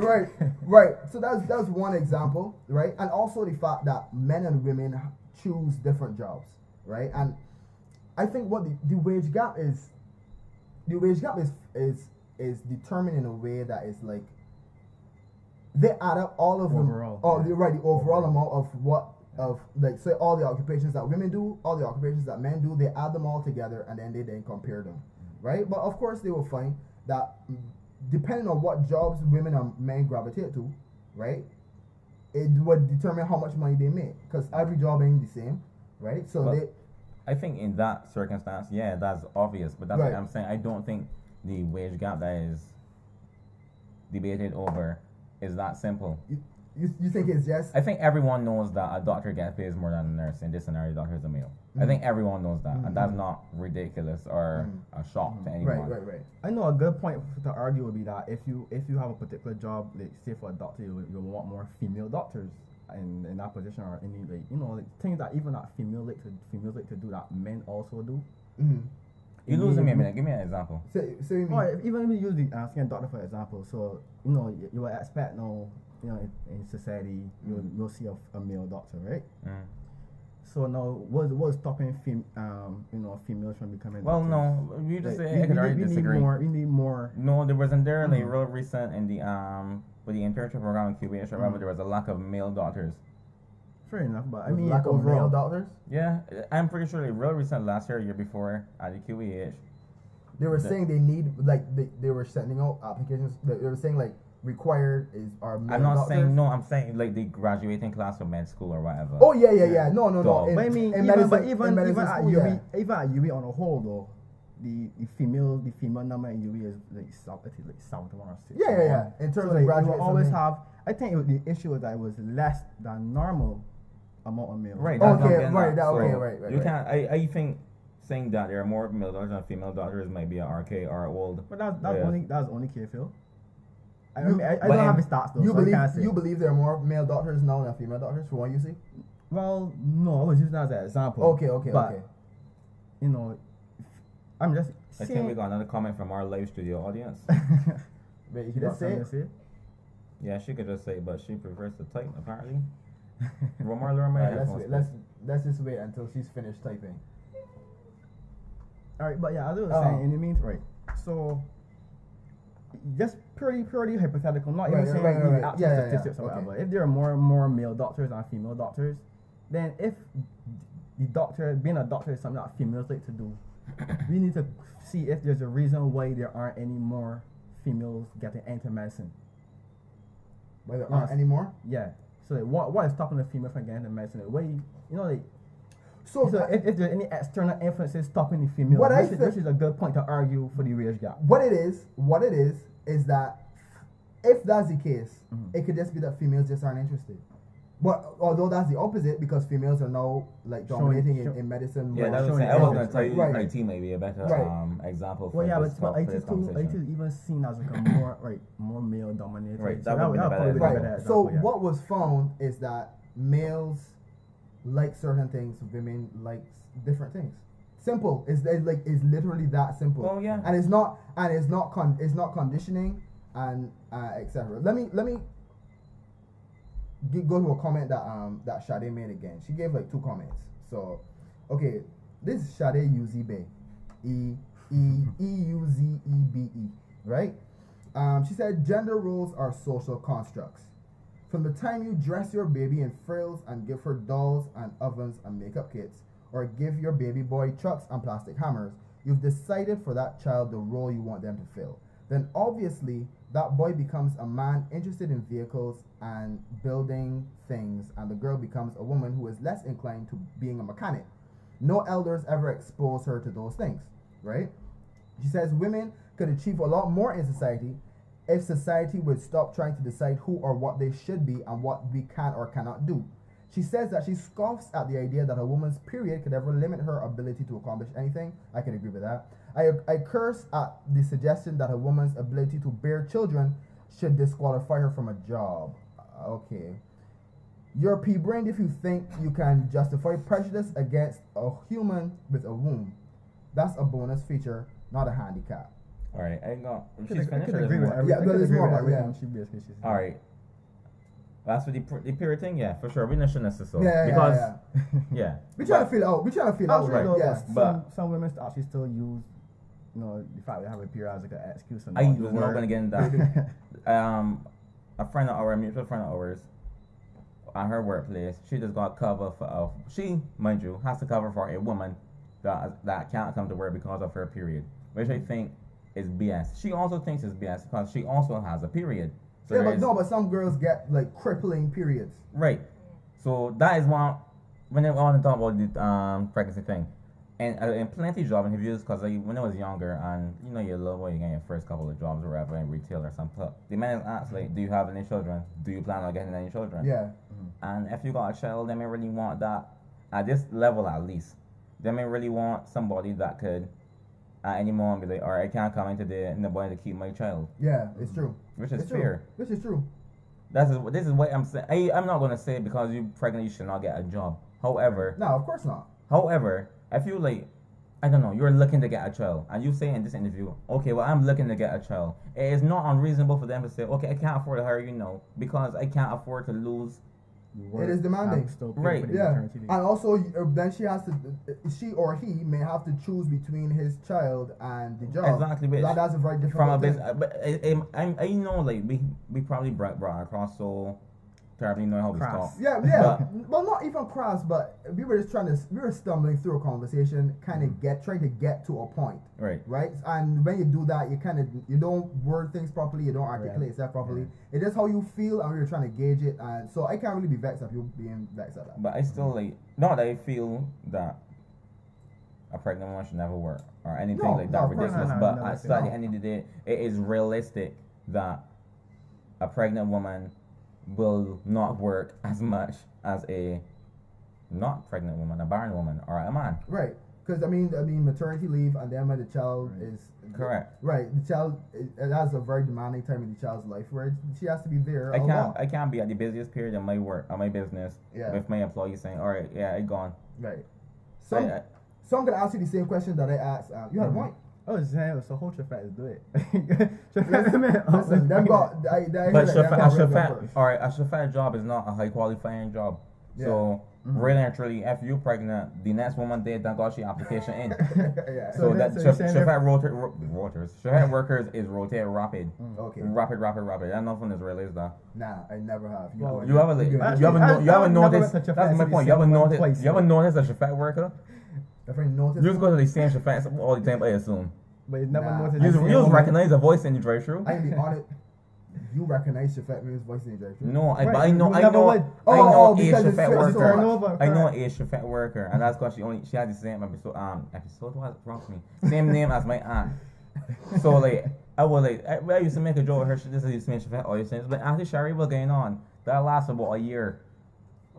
Speaker 1: right. So that's one example, right? And also the fact that men and women choose different jobs, right? And I think what the wage gap is determined in a way that is like they add up all of
Speaker 3: overall,
Speaker 1: them. The overall amount of like say all the occupations that women do, all the occupations that men do, they add them all together and then they compare them, right? But of course they will find that depending on what jobs women and men gravitate to, right, it would determine how much money they make, because every job ain't the same, right? So
Speaker 2: I think in that circumstance, yeah, that's obvious, but that's what I'm saying. I don't think the wage gap that is debated over is that simple.
Speaker 1: You think it's just?
Speaker 2: I think everyone knows that a doctor gets paid more than a nurse. In this scenario, doctor is a male. I think everyone knows that, and that's not ridiculous or a shock to anyone.
Speaker 1: Right.
Speaker 3: I know a good point to argue would be that if you have a particular job, like say for a doctor, you want more female doctors in that position, or any things that even that females like to do that men also do.
Speaker 2: You losing me a minute. Give me an example.
Speaker 1: So you mean?
Speaker 3: Even if you use the skin doctor for example, so you will expect in society you'll see a male doctor, right? So now, what's stopping females from becoming
Speaker 2: Well,
Speaker 3: doctors?
Speaker 2: no, you just
Speaker 3: Like,
Speaker 2: say I could already disagree.
Speaker 3: We need more.
Speaker 2: No, there wasn't there like real recent in the with the internship program in QBH. I remember there was a lack of male doctors.
Speaker 3: Fair enough, but I
Speaker 1: There's
Speaker 3: mean,
Speaker 1: lack of
Speaker 3: overall,
Speaker 1: male doctors.
Speaker 2: Yeah, I'm pretty sure like real recent last year, year before at the QEH.
Speaker 1: They were saying they need they were sending out applications. They were saying like required is our male
Speaker 2: I'm not
Speaker 1: doctors.
Speaker 2: saying no. I'm saying like the graduating class of med school or whatever.
Speaker 1: Oh yeah. No.
Speaker 2: So-
Speaker 3: But I mean,
Speaker 1: in
Speaker 3: even
Speaker 1: medicine
Speaker 3: at
Speaker 1: school,
Speaker 3: UE, even at UE on a whole though, the female number in UE is like south, it's like 71 or 6.
Speaker 1: Yeah. In terms
Speaker 3: So
Speaker 1: of
Speaker 3: like, you
Speaker 1: graduates,
Speaker 3: will always have. I think the issue was that it was less than normal amount of males.
Speaker 2: Right.
Speaker 1: Okay,
Speaker 2: that's not getting
Speaker 1: right,
Speaker 2: that.
Speaker 1: okay,
Speaker 2: So
Speaker 1: right.
Speaker 2: You can't. I think saying that there are more male doctors than female doctors might be an RK or old.
Speaker 3: But that's only K-Phil. I
Speaker 1: You-
Speaker 3: mean, I
Speaker 1: but,
Speaker 3: don't have the stats though,
Speaker 1: You
Speaker 3: so I can't say.
Speaker 1: believe there are more male doctors now than female doctors from what you see?
Speaker 3: Well, no, I was using that as an example.
Speaker 1: Okay.
Speaker 3: But, you know, I'm just
Speaker 2: I
Speaker 3: saying.
Speaker 2: think we got another comment from our live studio audience.
Speaker 1: Wait, you
Speaker 3: You
Speaker 1: just say
Speaker 3: something
Speaker 1: it?
Speaker 3: to say?
Speaker 2: Yeah, she could just say, but she prefers to type apparently. One more learn my
Speaker 1: Alright,
Speaker 2: headphones.
Speaker 1: let's just wait until she's finished typing.
Speaker 3: All right, but yeah, as I was saying, in the meantime, right? So, just purely hypothetical, not even saying
Speaker 1: right.
Speaker 3: even actual
Speaker 1: Yeah,
Speaker 3: statistics or
Speaker 1: okay.
Speaker 3: whatever. If there are more male doctors than female doctors, then if the doctor being a doctor is something that females like to do, we need to see if there's a reason why there aren't any more females getting into medicine.
Speaker 1: Whether there aren't any more?
Speaker 3: Yeah. So like, what is stopping the female from getting into medicine? Like, why, you know, like.
Speaker 1: So,
Speaker 3: So if there's any external influences stopping the female,
Speaker 1: What I
Speaker 3: which is a good point to argue for the wage gap.
Speaker 1: what it is that if that's the case, it could just be that females just aren't interested. But although that's the opposite, because females are now like dominating in medicine.
Speaker 2: Yeah,
Speaker 1: more.
Speaker 2: that was
Speaker 3: showing
Speaker 2: saying, I was going
Speaker 3: interest,
Speaker 2: to tell you
Speaker 1: right.
Speaker 2: IT may be a better
Speaker 1: Right.
Speaker 2: example for
Speaker 3: Well, yeah,
Speaker 2: this,
Speaker 3: but
Speaker 2: for
Speaker 3: IT
Speaker 2: this
Speaker 3: is
Speaker 2: conversation.
Speaker 3: even seen as like a more male dominated.
Speaker 2: Right,
Speaker 3: So
Speaker 2: that would be the better
Speaker 3: probably
Speaker 2: example.
Speaker 3: better
Speaker 1: Right. So
Speaker 3: example, yeah.
Speaker 1: what was found is that males like certain things, women like different things. Simple. It's literally that simple.
Speaker 2: Well, yeah.
Speaker 1: And it's not conditioning and etc. Let me go to a comment that Sade made again. She gave like 2 comments. So, okay, this is Sade Uzebe, Euzebe, right? She said gender roles are social constructs. From the time you dress your baby in frills and give her dolls and ovens and makeup kits, or give your baby boy trucks and plastic hammers, you've decided for that child the role you want them to fill. Then obviously that boy becomes a man interested in vehicles and building things, and the girl becomes a woman who is less inclined to being a mechanic. No elders ever expose her to those things, right? She says women could achieve a lot more in society if society would stop trying to decide who or what they should be and what we can or cannot do. She says that she scoffs at the idea that a woman's period could ever limit her ability to accomplish anything. I can agree with that. I curse at the suggestion that a woman's ability to bear children should disqualify her from a job. Okay. You're pea-brained if you think you can justify prejudice against a human with a womb. That's a bonus feature, not a handicap.
Speaker 2: All right, I got.
Speaker 3: I
Speaker 2: She's finished.
Speaker 3: could
Speaker 2: or
Speaker 3: agree
Speaker 2: there's
Speaker 3: with
Speaker 2: more?
Speaker 3: everything.
Speaker 1: Yeah, but there's more about
Speaker 3: everything
Speaker 1: yeah.
Speaker 3: she basically said.
Speaker 2: All right. That's for the period thing, yeah, for sure. We shouldn't necessarily
Speaker 1: Yeah,
Speaker 2: because
Speaker 1: yeah. We trying to feel it out. We trying to feel it out,
Speaker 3: Actually,
Speaker 1: right?
Speaker 3: though,
Speaker 1: Yes.
Speaker 2: but-
Speaker 3: some women actually still use, you know, the fact they have a period as like an excuse. And
Speaker 2: I
Speaker 3: not
Speaker 2: was
Speaker 3: do
Speaker 2: not
Speaker 3: work.
Speaker 2: gonna get into that. A friend of ours, a mutual friend of ours, at her workplace, she just got cover for she, mind you, has to cover for a woman that can't come to work because of her period, which I think is BS. She also thinks it's BS because she also has a period. So
Speaker 1: Yeah,
Speaker 2: there is-
Speaker 1: but some girls get like crippling periods.
Speaker 2: Right. So that is one. When I want to talk about the pregnancy thing, and in plenty of job interviews, because when I was younger, and you know you're a little boy, you get your first couple of jobs or whatever in retail or something. The man asks like, "Do you have any children? Do you plan on getting any children?"
Speaker 1: Yeah.
Speaker 2: And if you got a child, they may really want that at this level at least. They may really want somebody that could at any moment be like, "All right, I can't come in today in the boy to keep my child,"
Speaker 1: Yeah, it's true.
Speaker 2: which is
Speaker 1: It's true.
Speaker 2: fair.
Speaker 1: Which is true.
Speaker 2: This is what I'm saying. I'm not gonna say because you're pregnant you should not get a job. However,
Speaker 1: No, of course not.
Speaker 2: if you like, I don't know, you're looking to get a child, and you say in this interview, okay, well I'm looking to get a child. It is not unreasonable for them to say, okay, I can't afford to hire you now because I can't afford to lose
Speaker 3: you work,
Speaker 1: It is demanding.
Speaker 3: and still pay
Speaker 2: Right.
Speaker 3: for the
Speaker 1: Yeah,
Speaker 3: maternity leave.
Speaker 1: and also then she or he may have to choose between his child and the job.
Speaker 2: Exactly, which
Speaker 1: That's a very
Speaker 2: from a
Speaker 1: difficult thing.
Speaker 2: business, but I know like we probably brought across so terribly know how we
Speaker 3: Crass.
Speaker 2: talk.
Speaker 1: Yeah. Well, not even cross, but we were stumbling through a conversation, kind of trying to get to a point,
Speaker 2: Right.
Speaker 1: right? And when you do that, you don't word things properly, you don't articulate stuff properly. It's just how you feel, and we were trying to gauge it, and so I can't really be vexed at you being vexed at that.
Speaker 2: But I still like not that I feel that a pregnant woman should never work or anything
Speaker 1: No,
Speaker 2: like
Speaker 1: no,
Speaker 2: that
Speaker 1: of course
Speaker 2: ridiculous.
Speaker 3: not.
Speaker 2: But
Speaker 3: No,
Speaker 2: at the end of the day, it is realistic that a pregnant woman will not work as much as a not pregnant woman, a barren woman, or a man.
Speaker 1: Right, because I mean, maternity leave, and then when the child is
Speaker 2: Correct.
Speaker 1: Right, the child it has a very demanding time in the child's life where she has to be there.
Speaker 2: I can't be at the busiest period of my work, of my business,
Speaker 1: Yeah.
Speaker 2: with my employees saying, "All right, yeah, I gone."
Speaker 1: Right. So I'm gonna ask you the same question that I asked. You had a point.
Speaker 3: Oh, Zan, so hold your fat do it.
Speaker 1: Listen, them got.
Speaker 2: But a chauffeur job is not a high qualifying job.
Speaker 1: Yeah.
Speaker 2: So really and truly, if you're pregnant, the next woman did that got your application in.
Speaker 1: Yeah.
Speaker 2: So
Speaker 3: So
Speaker 2: that
Speaker 3: you're saying
Speaker 2: chauffeur workers is rotate rapid.
Speaker 1: Okay.
Speaker 2: Rapid. That nothing is really is that.
Speaker 1: Nah, I never have.
Speaker 3: Well,
Speaker 2: You ever
Speaker 1: Good.
Speaker 2: you ever noticed?
Speaker 3: went to
Speaker 2: That's my
Speaker 3: chauffeur
Speaker 2: point.
Speaker 3: to the same
Speaker 2: You ever
Speaker 3: place.
Speaker 2: noticed a chauffeur worker?
Speaker 1: If I notice.
Speaker 2: You just go to the same chauffeur all the time, I assume.
Speaker 3: But you never
Speaker 1: Nah.
Speaker 3: noticed.
Speaker 2: You
Speaker 3: the
Speaker 2: just,
Speaker 3: same
Speaker 2: you just
Speaker 3: woman.
Speaker 2: recognize a voice in the drive-through.
Speaker 1: I can be honest. You recognize Shafet Mills' voice in the drive-thru?
Speaker 2: No,
Speaker 3: Right,
Speaker 2: but I know
Speaker 3: you never would.
Speaker 1: Oh,
Speaker 2: a
Speaker 1: because it's
Speaker 2: chauffeur
Speaker 1: so
Speaker 2: worker.
Speaker 3: turnover.
Speaker 2: I know a chauffeur worker, and that's because she had the same episode was wrong with me. Same name as my aunt. So like I used to make a joke with her. This is the same chauffeur all these things. But Auntie Sherry was going on. That lasted about a year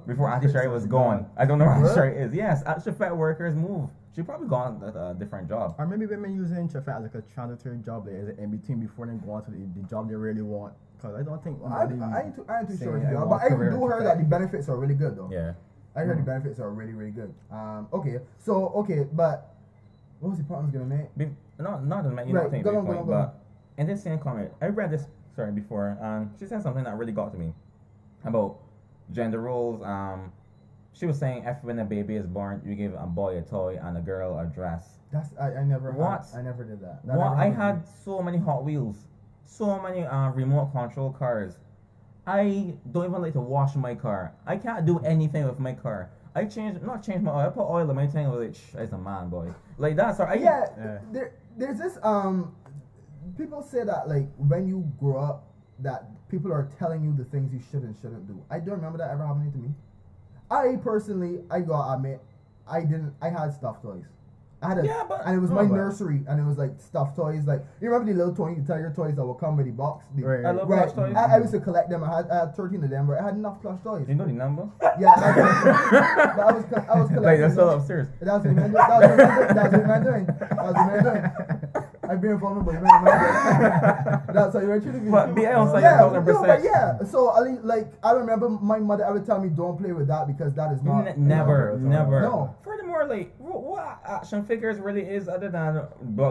Speaker 2: before Auntie Sherry was gone. I don't know where Auntie Sherry is. Yes, chauffeur workers move. She probably gone at a different job.
Speaker 3: Or maybe women using chauffeur as like a transitory job, like as an in between before they go on to the job they really want. Because I don't think
Speaker 1: I ain't too sure,
Speaker 3: saying I
Speaker 1: but
Speaker 3: want
Speaker 1: I
Speaker 3: career
Speaker 1: do
Speaker 3: in
Speaker 1: heard
Speaker 3: chauffeur.
Speaker 1: that the benefits are really good though.
Speaker 2: Yeah.
Speaker 1: I heard the benefits are really, really good. Okay, but what was the point I was gonna make?
Speaker 2: Not to make you
Speaker 1: Right,
Speaker 2: not think
Speaker 1: go
Speaker 2: big
Speaker 1: on,
Speaker 2: point,
Speaker 1: go on.
Speaker 2: but in this same comment, I read this before, and she said something that really got to me about gender roles. She was saying if when a baby is born, you give a boy a toy and a girl a dress.
Speaker 1: That's I never
Speaker 2: What?
Speaker 1: I never did that.
Speaker 2: I had so many Hot Wheels, so many remote control cars. I don't even like to wash my car. I can't do anything with my car. Not change my oil. I put oil in my thing. I was like, it's a man, boy. Like that's all right.
Speaker 1: Yeah. There's this people say that like when you grow up that people are telling you the things you should and shouldn't do. I don't remember that ever happening to me. I personally, I gotta admit, I had stuffed toys. I had and it was my nursery, and it was like stuffed toys. Like you remember the little tiger toys that would come with the box.
Speaker 2: I love plush toys.
Speaker 1: I used to collect them. I had 13 of them, but I had enough plush toys.
Speaker 2: You know the number?
Speaker 1: Yeah, but I was collecting.
Speaker 2: Like they're still upstairs.
Speaker 1: That was what man doing. I've been vulnerable. That's how you were treating me.
Speaker 2: But be honest, like
Speaker 1: Yeah,
Speaker 2: 1,000%.
Speaker 1: but yeah. So I remember my mother ever tell me don't play with that because that is not
Speaker 2: Never.
Speaker 1: No.
Speaker 2: Furthermore, like what action figures really is other than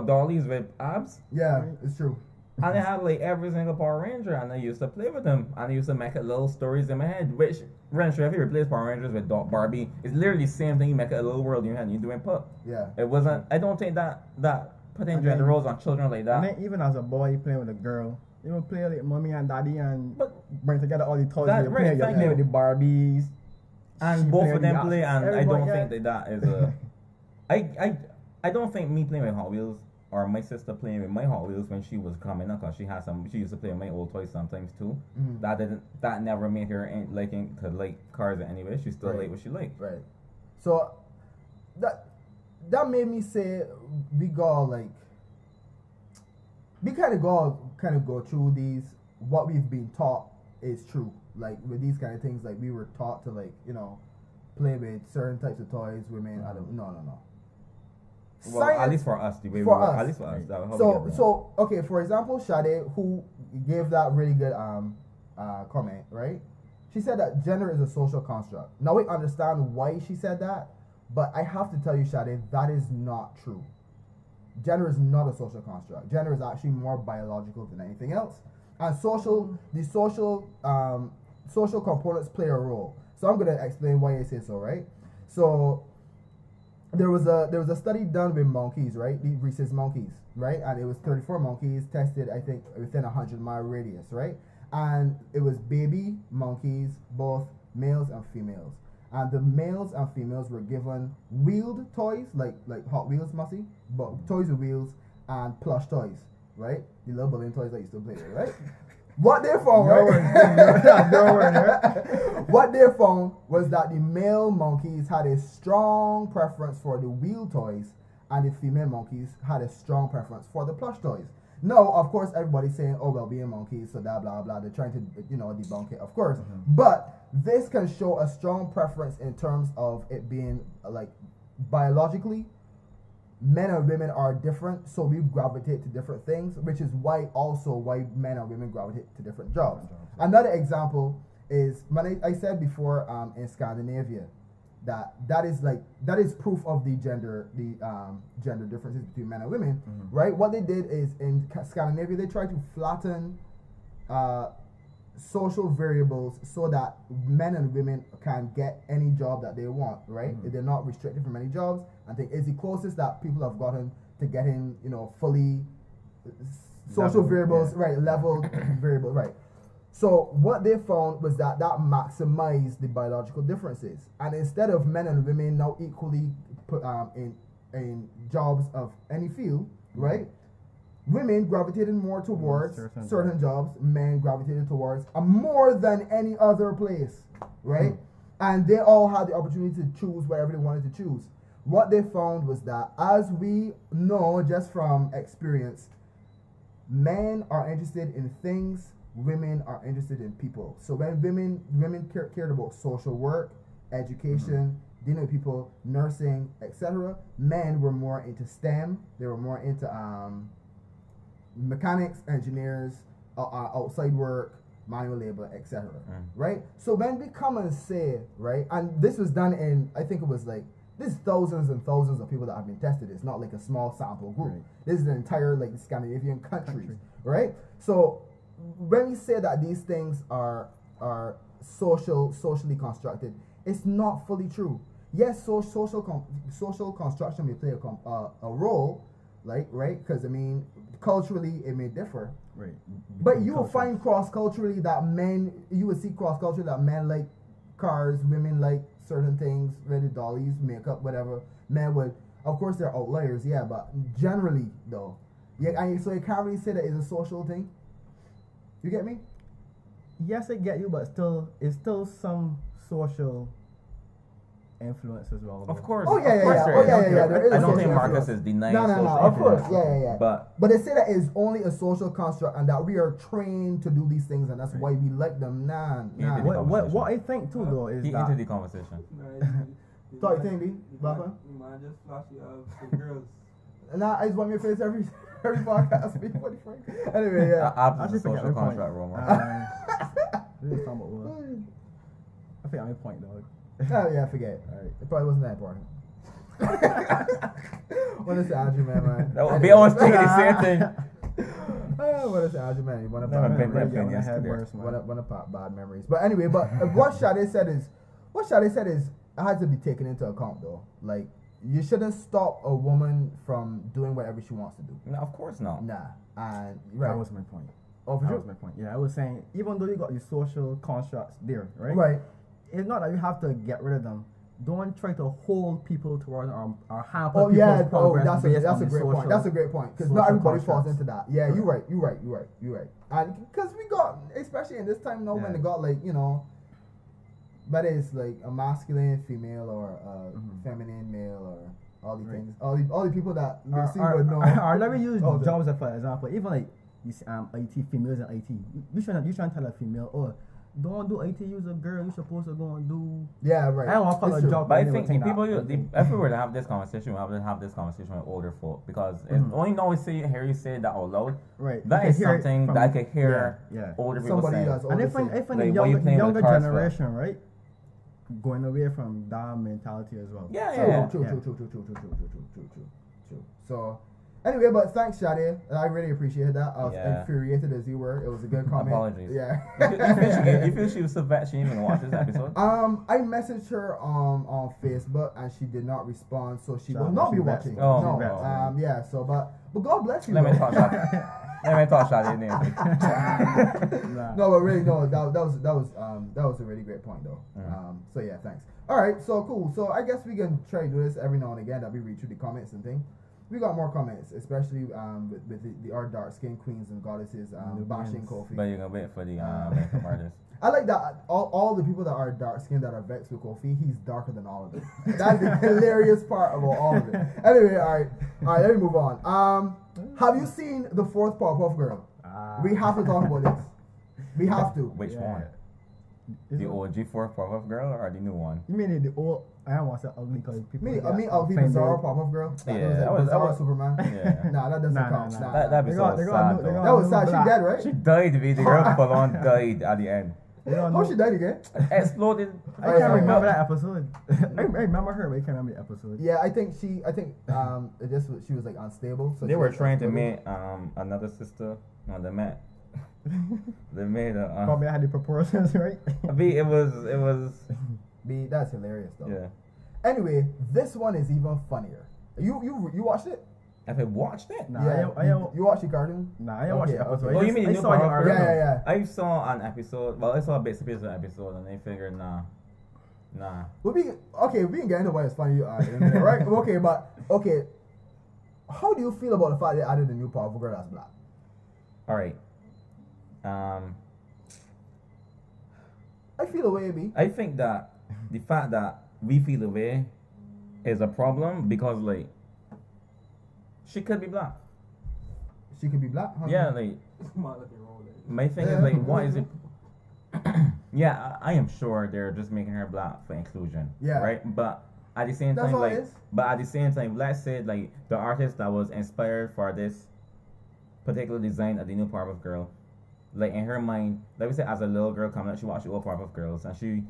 Speaker 2: dollies with abs?
Speaker 1: Yeah, it's true.
Speaker 2: And I had like every single Power Ranger, and I used to play with them, and I used to make up little stories in my head. Which, if you replace Power Rangers with Barbie, it's literally the same thing. You make a little world in your head, and you doing pup.
Speaker 1: Yeah.
Speaker 2: It wasn't. I don't think that putting gender roles on children like that.
Speaker 3: And then even as a boy playing with a girl, you know, play like mommy and daddy and bring together all the toys. You play with the Barbies,
Speaker 2: and both of them play, and I don't
Speaker 3: yeah.
Speaker 2: think that is a. I don't think me playing with Hot Wheels or my sister playing with my Hot Wheels when she was coming up, cause she used to play with my old toys sometimes too. That never made her to like cars anyway. She still like what she liked.
Speaker 1: Right. So that made me say we kind of go through these. What we've been taught is true. Like with these kind of things, like we were taught to play with certain types of toys. Women, I don't. No.
Speaker 2: Well, at least for us, the way at least for us.
Speaker 1: So okay. For example, Sade, who gave that really good comment, right? She said that gender is a social construct. Now we understand why she said that, but I have to tell you, Sade, that is not true. Gender is not a social construct. Gender is actually more biological than anything else. And social components play a role. So I'm gonna explain why I say so, right? So there was a study done with monkeys, right? The rhesus monkeys, right? And it was 34 monkeys tested, I think, within a 100-mile radius, right? And it was baby monkeys, both males and females. And the males and females were given wheeled toys, like Hot Wheels, Massey, but toys with wheels and plush toys, right? The little balloon toys I used to play with, right? What they found, what they found was that the male monkeys had a strong preference for the wheel toys, and the female monkeys had a strong preference for the plush toys. Now, of course, everybody's saying, "Oh, well, being monkeys, so that blah blah." They're trying to, debunk it, of course. But this can show a strong preference in terms of it being like biologically. Men and women are different, so we gravitate to different things, which is why men and women gravitate to different jobs. Another example is when I said before in Scandinavia that is proof of the gender differences between men and women, right? What they did is in Scandinavia they tried to flatten social variables so that men and women can get any job that they want, right? They're not restricted from any jobs. I think it's the closest that people have gotten to getting, fully social variables, right? Leveled variables, right? So what they found was that maximized the biological differences, and instead of men and women now equally put in jobs of any field, right? Women gravitated more towards certain jobs. Men gravitated towards more than any other place, right? And they all had the opportunity to choose whatever they wanted to choose. What they found was that, as we know just from experience, men are interested in things, women are interested in people. So when women cared about social work, education, dealing with people, nursing, etc., men were more into STEM. They were more into mechanics, engineers, outside work, manual labor, etc. Right? So when we come and say, right, and this was done in, I think it was like, this is thousands and thousands of people that have been tested. It's not like a small sample group. This is an entire like Scandinavian countries, right? So when we say that these things are socially constructed, it's not fully true. Yes, social construction may play a role, like, right? Because I mean, culturally it may differ,
Speaker 3: right?
Speaker 1: But you will find cross-culturally that you will see cross-culturally that men like cars, women like certain things, whether dollies, makeup, whatever. Men would, of course, there are outliers, yeah, but generally though, yeah, and so you can't really say that it's a social thing. You get me?
Speaker 3: Yes, I get you, but it's still some social influence as well.
Speaker 2: Of course.
Speaker 1: Oh yeah.
Speaker 2: I don't think Marcus is denying social
Speaker 1: of course,
Speaker 2: influence.
Speaker 1: yeah.
Speaker 2: But
Speaker 1: they say that it's only a social construct and that we are trained to do these things and that's why we like them. Nah.
Speaker 3: What I think too though is
Speaker 2: he
Speaker 3: that
Speaker 2: into the conversation.
Speaker 1: Sorry, Tandy, Blackman.
Speaker 4: Man, just flash you out for girls.
Speaker 1: Nah, I just want your face every podcast. Anyway, yeah.
Speaker 2: I just social contract, Roman.
Speaker 3: This is talking about what? I think I made a point, dog.
Speaker 1: Oh yeah, forget it. Alright. It probably wasn't that important. What is the Andrew man?
Speaker 2: No, be almost thinking the same thing.
Speaker 1: What is the Andrew man? You want to pop bad memories. But anyway, what Sade said is it has to be taken into account though. Like, you shouldn't stop a woman from doing whatever she wants to do.
Speaker 2: No, of course not.
Speaker 1: Nah. And
Speaker 3: right. That was my point.
Speaker 1: Oh, for
Speaker 3: that
Speaker 1: sure?
Speaker 3: was my point. Yeah, I was saying, even though you got these social constructs there, right?
Speaker 1: Right.
Speaker 3: It's not that you have to get rid of them. Don't try to hold people towards or hamper
Speaker 1: people's
Speaker 3: progress.
Speaker 1: That's a great point. That's a great point. Because not everybody falls into that. Yeah, you're right. And because we got, especially in this time now when they got like, whether it's like a masculine female or a feminine male or all these things, all the people that you see would know.
Speaker 3: Or let me use jobs as an example. Even like these IT females in IT, you trying to tell a female, oh, don't do IT. You're a girl. You're supposed to go and do.
Speaker 1: Yeah, right.
Speaker 3: I don't want to call it a job.
Speaker 2: But I think people, if we were to have this conversation, we have to have this conversation with older folk because only now we hear you say that out loud.
Speaker 1: Right.
Speaker 2: That is something that I could hear older people say.
Speaker 3: And if in the younger generation, right, going away from that mentality as well.
Speaker 1: True. So, Anyway, but thanks, Shadi. I really appreciated that. I was
Speaker 2: Yeah.
Speaker 1: infuriated as you were. It was a good comment.
Speaker 2: Apologies.
Speaker 1: Yeah.
Speaker 2: You feel she was so bad she didn't even watch this episode?
Speaker 1: I messaged her on Facebook and she did not respond, so she will not be watching.
Speaker 2: Oh,
Speaker 1: no.
Speaker 2: oh.
Speaker 1: Yeah. So, but God bless you.
Speaker 2: Let me
Speaker 1: though.
Speaker 2: talk Shadi name.
Speaker 1: No, but really, no. That was a really great point, though. So yeah, thanks. All right, so cool. So I guess we can try to do this every now and again that we read through the comments and things. We got more comments, especially with the our dark skinned queens and goddesses bashing Kofi.
Speaker 2: But you're gonna wait for the makeup artist.
Speaker 1: I like that all the people that are dark skinned that are vexed with Kofi, he's darker than all of them. That's the hilarious part about all of it. Anyway, all right, let me move on. Have you seen the fourth Powerpuff Girl? We have to talk about this. We have to.
Speaker 2: Which one? The OG 4 Powerpuff Girl or the new one?
Speaker 3: You mean the old? I don't want to say ugly because people.
Speaker 1: I mean, Bizarro Powerpuff Girl.
Speaker 2: That was
Speaker 1: Bizarro Superman.
Speaker 2: Yeah.
Speaker 1: Nah, that doesn't count. Nah.
Speaker 2: That'd be so sad. though.
Speaker 1: That was sad. She dead, right?
Speaker 2: She died, the girl full on died at the end.
Speaker 1: How she died again?
Speaker 2: Exploded.
Speaker 3: I can't remember that episode. I remember her, but I can't remember the episode.
Speaker 1: Yeah, I think she was like unstable. So
Speaker 2: They were trying to make another sister. No, they met. They made a.
Speaker 3: Probably had the proportions right.
Speaker 2: It was.
Speaker 1: That's hilarious though.
Speaker 2: Yeah.
Speaker 1: Anyway, this one is even funnier. You watched it?
Speaker 2: Have you watched it?
Speaker 3: Nah,
Speaker 1: Yeah. You watched the cartoon?
Speaker 3: Nah, I didn't watch the episode.
Speaker 2: Oh, you mean the new
Speaker 3: saw the
Speaker 2: Powerpuff
Speaker 3: article.
Speaker 2: Girl?
Speaker 1: Yeah.
Speaker 2: I saw an episode. Well, I saw a bits of the episode, and they figured, nah.
Speaker 1: We can get into why it's funny, right? Okay. How do you feel about the fact they added a new Powerful Girl that's black?
Speaker 2: All right.
Speaker 1: I feel a way, B.
Speaker 2: I think that the fact that we feel the way is a problem because, like, she could be black.
Speaker 1: She could be black, huh?
Speaker 2: Yeah, like, my thing is, like, what is it? Yeah, I am sure they're just making her black for inclusion.
Speaker 1: Yeah.
Speaker 2: Right? But at the same
Speaker 1: That's
Speaker 2: time,
Speaker 1: all
Speaker 2: like,
Speaker 1: it is.
Speaker 2: but at the same time, let's say, like, the artist that was inspired for this particular design of the new Powerpuff Girl, like, in her mind, like we say, as a little girl coming up, she watched the old Powerpuff Girls, and she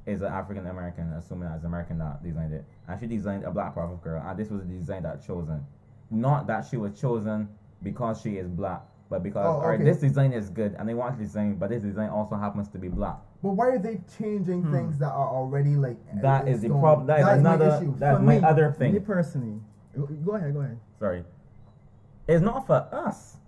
Speaker 2: is an African American, assuming as American that designed it, and she designed a black Powerpuff Girl, and this was the design that chosen. Not that she was chosen because she is black, but because alright, this design is good, and they want to design, but this design also happens to be black.
Speaker 1: But why are they changing things that are already like?
Speaker 2: That is the problem. That is another.
Speaker 1: issue.
Speaker 2: That's my other thing.
Speaker 3: Me personally, go ahead.
Speaker 2: Sorry, it's not for us.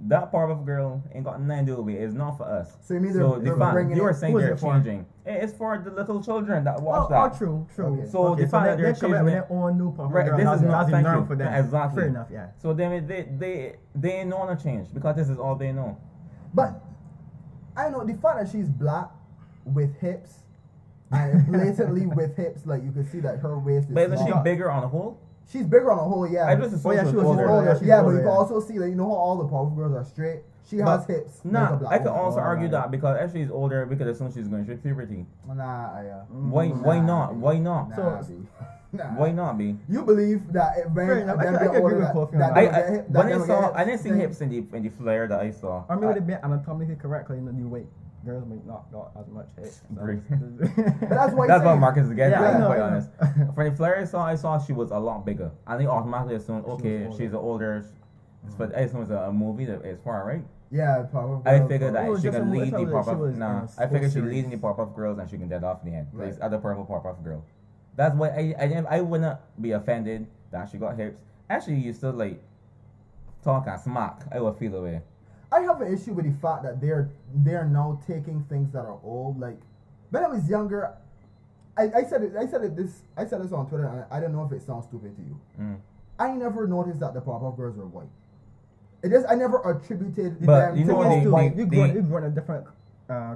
Speaker 2: That Powerpuff Girl ain't got nothing to do with it. It's not for us.
Speaker 1: So you mean
Speaker 2: so
Speaker 1: they're
Speaker 2: the fact
Speaker 1: bringing
Speaker 2: you were
Speaker 1: it-
Speaker 2: saying
Speaker 3: who is
Speaker 2: they're
Speaker 3: it for?
Speaker 2: changing. It's for the little children that watch that.
Speaker 3: True.
Speaker 1: Okay.
Speaker 2: So the fact that they're
Speaker 3: coming up with
Speaker 2: changing
Speaker 3: their own new Powerpuff
Speaker 2: Right,
Speaker 3: Girl,
Speaker 2: this is not
Speaker 3: that's
Speaker 2: thank
Speaker 3: norm
Speaker 2: you.
Speaker 3: for them.
Speaker 2: Exactly.
Speaker 3: Fair enough, yeah.
Speaker 2: So they ain't know to change because this is all they know.
Speaker 1: But I know the fact that she's black with hips and blatantly with hips, like you can see that her waist is.
Speaker 2: But isn't she
Speaker 1: small.
Speaker 2: bigger on the whole?
Speaker 1: She's bigger on the whole, yeah.
Speaker 2: I just assumed
Speaker 3: yeah,
Speaker 2: she
Speaker 3: she
Speaker 2: was
Speaker 3: was
Speaker 2: older.
Speaker 3: older.
Speaker 1: Yeah,
Speaker 3: she's
Speaker 1: but
Speaker 3: older,
Speaker 1: you can
Speaker 3: yeah.
Speaker 1: also see that how all the powerful girls are straight. She has hips. like a
Speaker 2: Nah,
Speaker 1: black
Speaker 2: I could
Speaker 1: woman.
Speaker 2: also argue
Speaker 3: right.
Speaker 2: that because if she's older, we could assume she's going through puberty.
Speaker 1: Nah, yeah.
Speaker 2: Why not? Why not?
Speaker 1: Nah,
Speaker 3: So-
Speaker 1: B. Nah.
Speaker 2: Why not be?
Speaker 1: You believe that it
Speaker 3: Fair
Speaker 1: when
Speaker 3: enough.
Speaker 1: them
Speaker 3: I
Speaker 1: get
Speaker 3: agree
Speaker 1: older
Speaker 3: with
Speaker 1: that,
Speaker 3: Kofi on
Speaker 1: that
Speaker 3: that.
Speaker 1: they
Speaker 2: I
Speaker 1: get hip- that
Speaker 2: when
Speaker 1: they
Speaker 2: I
Speaker 1: get
Speaker 2: saw
Speaker 1: hips
Speaker 2: I didn't see
Speaker 1: thing.
Speaker 2: hips in the flare that I saw.
Speaker 3: I mean, would it be anatomically correct? Like, the weight girls might not got as much hit. So.
Speaker 2: Agree.
Speaker 1: But that's why
Speaker 2: That's what Marcus is getting
Speaker 3: Yeah,
Speaker 2: at,
Speaker 3: I know,
Speaker 2: quite
Speaker 3: I know.
Speaker 2: honest. For the flare I saw she was a lot bigger. And they automatically assumed, okay,
Speaker 3: older.
Speaker 2: she's an older. But I assume it's a movie that is far, right?
Speaker 1: Yeah, powerful.
Speaker 2: I
Speaker 1: girls,
Speaker 2: figured
Speaker 1: bro.
Speaker 3: It
Speaker 2: that
Speaker 3: was
Speaker 2: she
Speaker 3: just
Speaker 2: can
Speaker 3: a movie.
Speaker 2: lead
Speaker 3: I
Speaker 2: the
Speaker 3: thought she
Speaker 2: Powerpuff.
Speaker 3: was in
Speaker 2: Nah,
Speaker 3: a
Speaker 2: I figured she's
Speaker 3: series.
Speaker 2: leading the Powerpuff Girls and she can dead off in the end.
Speaker 1: Right.
Speaker 2: This other purple Powerpuff Girl. That's why I wouldn't be offended that she got hips. Actually, you still like talk and smack. I would feel away.
Speaker 1: I have an issue with the fact that they're now taking things that are old. Like when I was younger, I said this on Twitter, and I don't know if it sounds stupid to you.
Speaker 2: Mm.
Speaker 1: I never noticed that the Powerpuff Girls were white. I never attributed
Speaker 2: But
Speaker 1: them
Speaker 2: you
Speaker 1: to
Speaker 2: know
Speaker 1: being
Speaker 2: they-
Speaker 1: white.
Speaker 3: You
Speaker 2: they-
Speaker 3: grow in a different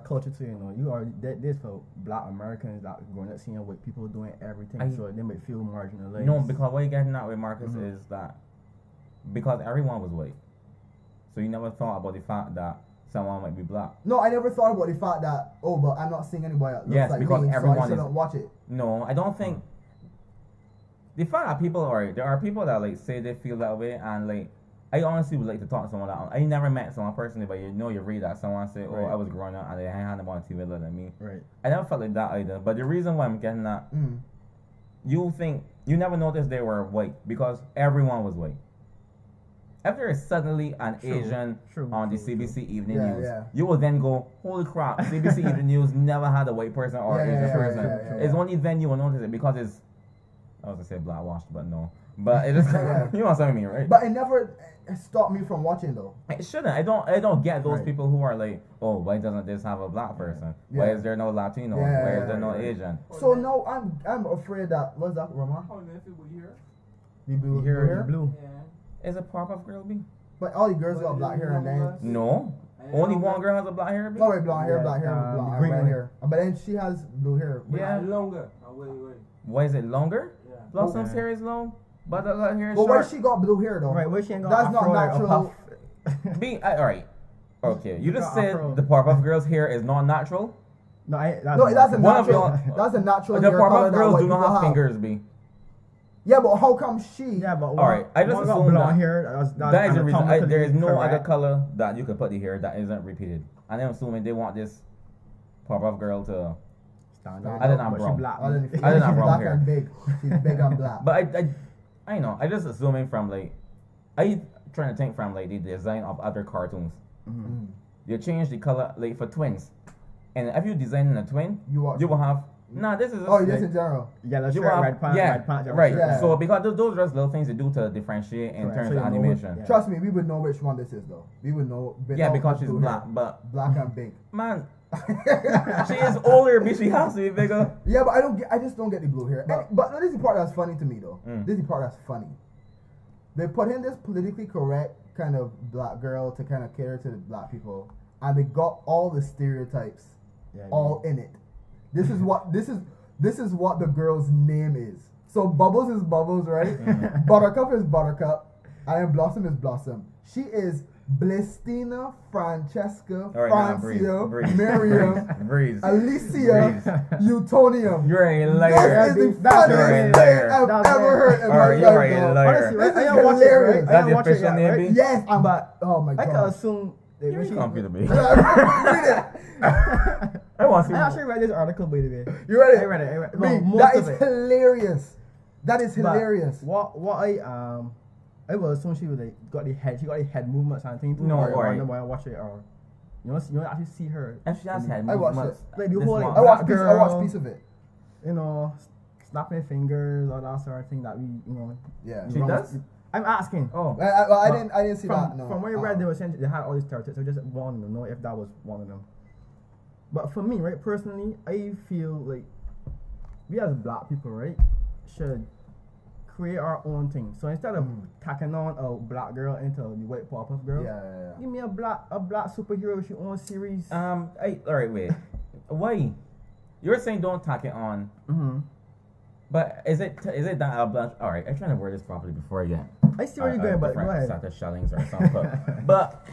Speaker 3: culture too, you know. You are there's for Black Americans that growing up seeing white people doing everything, so they might feel marginalized.
Speaker 2: No, because what you're getting at with Marcus is that because everyone was white, so you never thought about the fact that someone might be black.
Speaker 1: No, I never thought about the fact that but I'm not seeing anybody that looks
Speaker 2: Yes,
Speaker 1: like
Speaker 2: because
Speaker 1: me, so I
Speaker 2: everyone
Speaker 1: shouldn't
Speaker 2: is-
Speaker 1: watch it.
Speaker 2: No, I don't think. The fact that there are people that like say they feel that way, and like I honestly would like to talk to someone that I never met someone personally, but you read that someone say, "Oh,
Speaker 3: Right.
Speaker 2: I was growing up and they had them on TV than me."
Speaker 3: Right.
Speaker 2: I never felt like that either. But the reason why I'm getting that,
Speaker 1: Mm.
Speaker 2: you never noticed they were white because everyone was white. if there is suddenly an
Speaker 3: True,
Speaker 2: Asian
Speaker 3: true,
Speaker 2: on the
Speaker 3: true,
Speaker 2: CBC Evening
Speaker 1: Yeah,
Speaker 2: News,
Speaker 1: yeah.
Speaker 2: you will then go, holy crap, CBC Evening News never had a white person or
Speaker 1: Yeah,
Speaker 2: Asian
Speaker 1: yeah,
Speaker 2: person.
Speaker 1: yeah,
Speaker 2: It's only then you will notice it because it's, I was gonna say black washed, but no. But it just,
Speaker 1: Yeah.
Speaker 2: you know what I mean, right?
Speaker 1: But it never stopped me from watching though.
Speaker 2: It shouldn't. I don't get those
Speaker 3: Right.
Speaker 2: people who are like, oh, why doesn't this have a black person? Why
Speaker 1: Yeah.
Speaker 2: is there no Latino?
Speaker 1: Yeah,
Speaker 2: Why
Speaker 1: yeah,
Speaker 2: is there no
Speaker 3: yeah.
Speaker 2: Asian?
Speaker 1: So now I'm afraid that what's that, Rama?
Speaker 4: How many people here?
Speaker 1: The blue,
Speaker 3: You hear
Speaker 1: hair?
Speaker 3: blue?
Speaker 4: Yeah.
Speaker 2: Is it Powerpuff Girl B?
Speaker 1: But all the girls got black hair and then
Speaker 2: No. Only one girl has a black hair B?
Speaker 1: oh wait, blonde hair,
Speaker 3: Yeah,
Speaker 1: black hair,
Speaker 3: the
Speaker 1: blonde
Speaker 3: green
Speaker 1: red
Speaker 3: one.
Speaker 1: hair. But then she has blue hair.
Speaker 2: Yeah.
Speaker 4: Longer. Oh, wait.
Speaker 2: Why is it longer?
Speaker 4: Yeah.
Speaker 2: Blossom's
Speaker 3: Okay.
Speaker 2: hair is long, but the hair is
Speaker 1: But why
Speaker 2: short.
Speaker 1: she got blue hair though?
Speaker 3: Right, where she ain't got
Speaker 1: That's not
Speaker 3: afro or a
Speaker 1: natural.
Speaker 3: puff.
Speaker 2: Alright. Okay, you just
Speaker 3: Got
Speaker 2: said
Speaker 3: afro.
Speaker 2: the Powerpuff Girl's hair is not natural?
Speaker 3: No,
Speaker 1: No, that's a
Speaker 2: One of
Speaker 1: natural.
Speaker 2: y'all-
Speaker 1: That's a natural.
Speaker 2: The
Speaker 1: hair color
Speaker 2: Powerpuff
Speaker 1: that
Speaker 2: Girls
Speaker 1: white
Speaker 2: do not
Speaker 1: people
Speaker 2: have fingers B.
Speaker 1: Yeah, but how come she?
Speaker 3: Yeah, but
Speaker 2: Alright, I just
Speaker 3: one got
Speaker 2: assume
Speaker 3: blonde
Speaker 2: that-
Speaker 3: hair.
Speaker 2: That is the reason. There is no other
Speaker 3: correct.
Speaker 2: color that you could put the hair that isn't repeated. And I'm assuming they want this Powerpuff Girl to.
Speaker 3: Stand
Speaker 1: I
Speaker 3: out,
Speaker 2: did not
Speaker 3: but she
Speaker 2: brown.
Speaker 3: black.
Speaker 1: Other than
Speaker 2: I did not
Speaker 1: she's
Speaker 2: wrong
Speaker 1: black
Speaker 2: here.
Speaker 1: and big. She's big and black.
Speaker 2: But I know. I just assuming from like, I trying to think from like the design of other cartoons.
Speaker 1: Mm.
Speaker 2: You change the color like for twins, and if you design a twin,
Speaker 1: You watch.
Speaker 2: you will have. Nah, this is. Just,
Speaker 1: Oh,
Speaker 2: like,
Speaker 1: just in general.
Speaker 3: Yellow
Speaker 2: you
Speaker 3: shirt,
Speaker 2: will have,
Speaker 3: red pants,
Speaker 2: yeah,
Speaker 3: red pants, yellow
Speaker 2: right.
Speaker 3: shirt.
Speaker 1: Yeah.
Speaker 2: So because those are just little things you do to differentiate in
Speaker 3: Correct.
Speaker 2: terms
Speaker 3: So
Speaker 2: of
Speaker 3: you know
Speaker 2: animation.
Speaker 3: yeah.
Speaker 1: Trust me, we would know which one this is though. We would know.
Speaker 2: Yeah,
Speaker 1: know
Speaker 2: because
Speaker 1: the
Speaker 2: she's
Speaker 1: blue
Speaker 2: black,
Speaker 1: hair.
Speaker 2: but
Speaker 1: Black and big.
Speaker 2: man, she is older, but she has to be bigger.
Speaker 1: Yeah, but I just don't get the blue hair. But no, this is the part that's funny to me though.
Speaker 2: Mm.
Speaker 1: This is the part that's funny. They put in this politically correct kind of black girl to kind of cater to the black people, and they got all the stereotypes
Speaker 3: Yeah,
Speaker 1: all in it. This is what the girl's name is. So Bubbles is Bubbles, right?
Speaker 2: Mhm.
Speaker 1: Buttercup is Buttercup, and then Blossom is Blossom. She is Blistina, Francesca,
Speaker 2: All right, nah,
Speaker 1: Francia,
Speaker 2: breathe.
Speaker 1: Miriam,
Speaker 2: Breeze.
Speaker 1: Alicia, Utonium.
Speaker 2: You're a liar.
Speaker 1: This is the
Speaker 3: That's
Speaker 1: funniest
Speaker 2: a
Speaker 1: thing
Speaker 2: liar.
Speaker 1: I've
Speaker 3: That's
Speaker 1: ever
Speaker 3: it.
Speaker 1: heard in my
Speaker 2: Alright, you're
Speaker 1: life.
Speaker 2: a
Speaker 1: dog.
Speaker 2: liar.
Speaker 3: Honestly, right?
Speaker 1: This
Speaker 3: I
Speaker 1: is
Speaker 3: don't watch it,
Speaker 1: hilarious.
Speaker 3: right? I
Speaker 2: That's
Speaker 3: don't
Speaker 2: the
Speaker 3: watch it
Speaker 2: official
Speaker 3: yet,
Speaker 2: name,
Speaker 3: right?
Speaker 2: B?
Speaker 1: Yes,
Speaker 3: But
Speaker 1: oh my
Speaker 3: I can
Speaker 1: god.
Speaker 3: assume that
Speaker 2: You're
Speaker 3: when she.
Speaker 2: computer, B.
Speaker 1: Read it.
Speaker 2: I want to
Speaker 3: I
Speaker 2: see.
Speaker 3: actually read this article, by the way.
Speaker 1: You ready?
Speaker 3: I read it.
Speaker 1: B,
Speaker 3: Well, most
Speaker 1: that
Speaker 3: of
Speaker 1: is
Speaker 3: it.
Speaker 1: hilarious. That is
Speaker 3: But
Speaker 1: hilarious.
Speaker 3: What I will assume she was like she got the head movements and things.
Speaker 2: No,
Speaker 3: or
Speaker 2: alright.
Speaker 3: when I watch it, or you know actually see her.
Speaker 2: And she has had
Speaker 1: I watched
Speaker 2: movements.
Speaker 1: it.
Speaker 3: Like the
Speaker 2: This
Speaker 3: whole,
Speaker 2: long.
Speaker 1: I watched
Speaker 3: black
Speaker 1: I watched
Speaker 3: girl.
Speaker 1: piece of it.
Speaker 3: You know, snapping fingers or that sort of thing that we
Speaker 1: Yeah.
Speaker 2: She
Speaker 3: wrong-
Speaker 2: does?
Speaker 3: I'm asking.
Speaker 2: Oh,
Speaker 1: I
Speaker 3: But
Speaker 1: didn't see that. No.
Speaker 3: From where you read, they were saying they had all these stereotypes. So I just wanted to know if that was one of them. But for me, right, personally, I feel like we as black people, right, should create our own thing. So instead of tacking on a black girl into the white pop-up girl,
Speaker 1: Yeah.
Speaker 3: give me a black superhero with your own series.
Speaker 2: all right, wait. Why? You're saying don't tack it on,
Speaker 3: Mm-hmm.
Speaker 2: but is it that a black? All right, I'm trying to word this properly before I get.
Speaker 3: I see where you're going, but go ahead.
Speaker 2: Sata shellings or something. But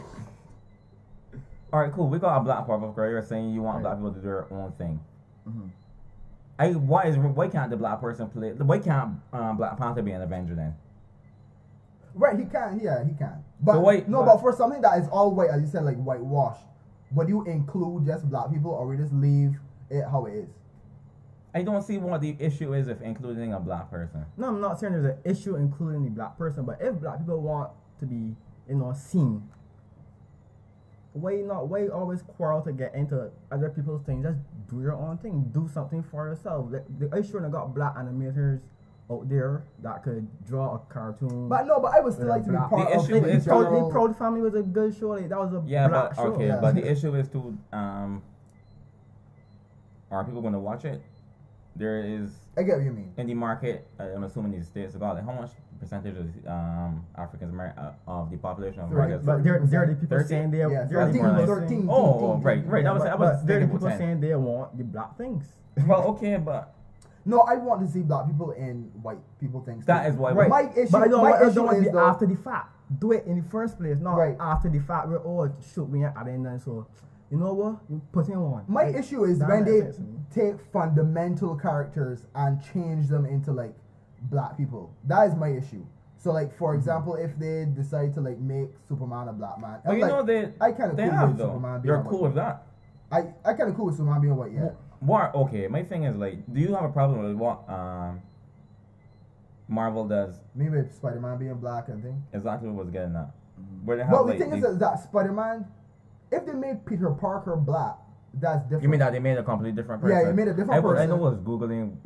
Speaker 2: all right, cool. We got a black pop-up girl. You're saying you want
Speaker 3: Right.
Speaker 2: black people to do their own thing.
Speaker 3: Mm-hmm.
Speaker 2: Why can't the black person play? Why can't Black Panther be an Avenger then?
Speaker 1: Right, he can. Yeah, he can. But
Speaker 2: So wait,
Speaker 1: no,
Speaker 2: but-
Speaker 1: but for something that is all white, as you said, like whitewash, would you include just black people, or we just leave it how it is?
Speaker 2: I don't see what the issue is if including a black person.
Speaker 3: No, I'm not saying there's an issue including the black person, but if black people want to be, seen, why always quarrel to get into other people's things? Just do your own thing. Do something for yourself. I sure got black animators out there that could draw a cartoon.
Speaker 1: But no, but I would still
Speaker 3: Yeah,
Speaker 1: like to be
Speaker 3: black-
Speaker 1: part
Speaker 2: The
Speaker 1: of
Speaker 2: issue
Speaker 1: the
Speaker 2: is-
Speaker 1: general-
Speaker 3: The Proud Family was a good show. Like, that was a
Speaker 2: Yeah,
Speaker 3: black
Speaker 2: but
Speaker 3: show.
Speaker 2: okay,
Speaker 1: Yeah.
Speaker 2: but the issue is to are people going to watch it? There is
Speaker 1: I get what you mean.
Speaker 2: in the market. I'm assuming these states about like how much percentage of Africans of the population of
Speaker 1: Right,
Speaker 2: America?
Speaker 3: But there are the people
Speaker 2: 13?
Speaker 3: saying they
Speaker 1: Yeah,
Speaker 3: there are the
Speaker 1: 13,
Speaker 3: people
Speaker 1: 13.
Speaker 2: Oh, right. That was
Speaker 3: but there are the
Speaker 2: thinking
Speaker 3: people
Speaker 2: 10.
Speaker 3: saying they want the black things.
Speaker 2: Well, okay, but
Speaker 1: No, I want to see black people in white people things.
Speaker 2: that
Speaker 1: too.
Speaker 2: is why.
Speaker 3: Right.
Speaker 1: My issue,
Speaker 3: But I don't
Speaker 1: my
Speaker 3: want
Speaker 1: issue
Speaker 3: it
Speaker 1: is
Speaker 3: be
Speaker 1: though,
Speaker 3: after the fact. Do it in the first place, not
Speaker 1: Right.
Speaker 3: after the fact. We're shoot me at the end, and so you know what? You put in one.
Speaker 1: my
Speaker 3: Like,
Speaker 1: issue is
Speaker 3: that
Speaker 1: when
Speaker 3: makes
Speaker 1: they
Speaker 3: sense to me.
Speaker 1: take fundamental characters and change them into like black people. That is my issue. So like for example, if they decide to like make Superman a black man,
Speaker 2: But
Speaker 1: I'm
Speaker 2: you
Speaker 1: like,
Speaker 2: know
Speaker 1: I kind of
Speaker 2: they
Speaker 1: cool
Speaker 2: have
Speaker 1: with
Speaker 2: though.
Speaker 1: Superman being
Speaker 2: You're
Speaker 1: white.
Speaker 2: cool with that.
Speaker 1: I kind of cool with Superman being white. Yeah.
Speaker 2: What? Okay, my thing is like, do you have a problem with what Marvel does.
Speaker 1: Maybe it's Spider-Man being black and thing.
Speaker 2: Exactly what I was getting at. Where they have
Speaker 1: Well,
Speaker 2: like
Speaker 1: the thing is that Spider-Man, if they made Peter Parker black, that's different.
Speaker 2: you mean that they made a completely different person?
Speaker 1: Yeah, you made a different person.
Speaker 2: I know I was googling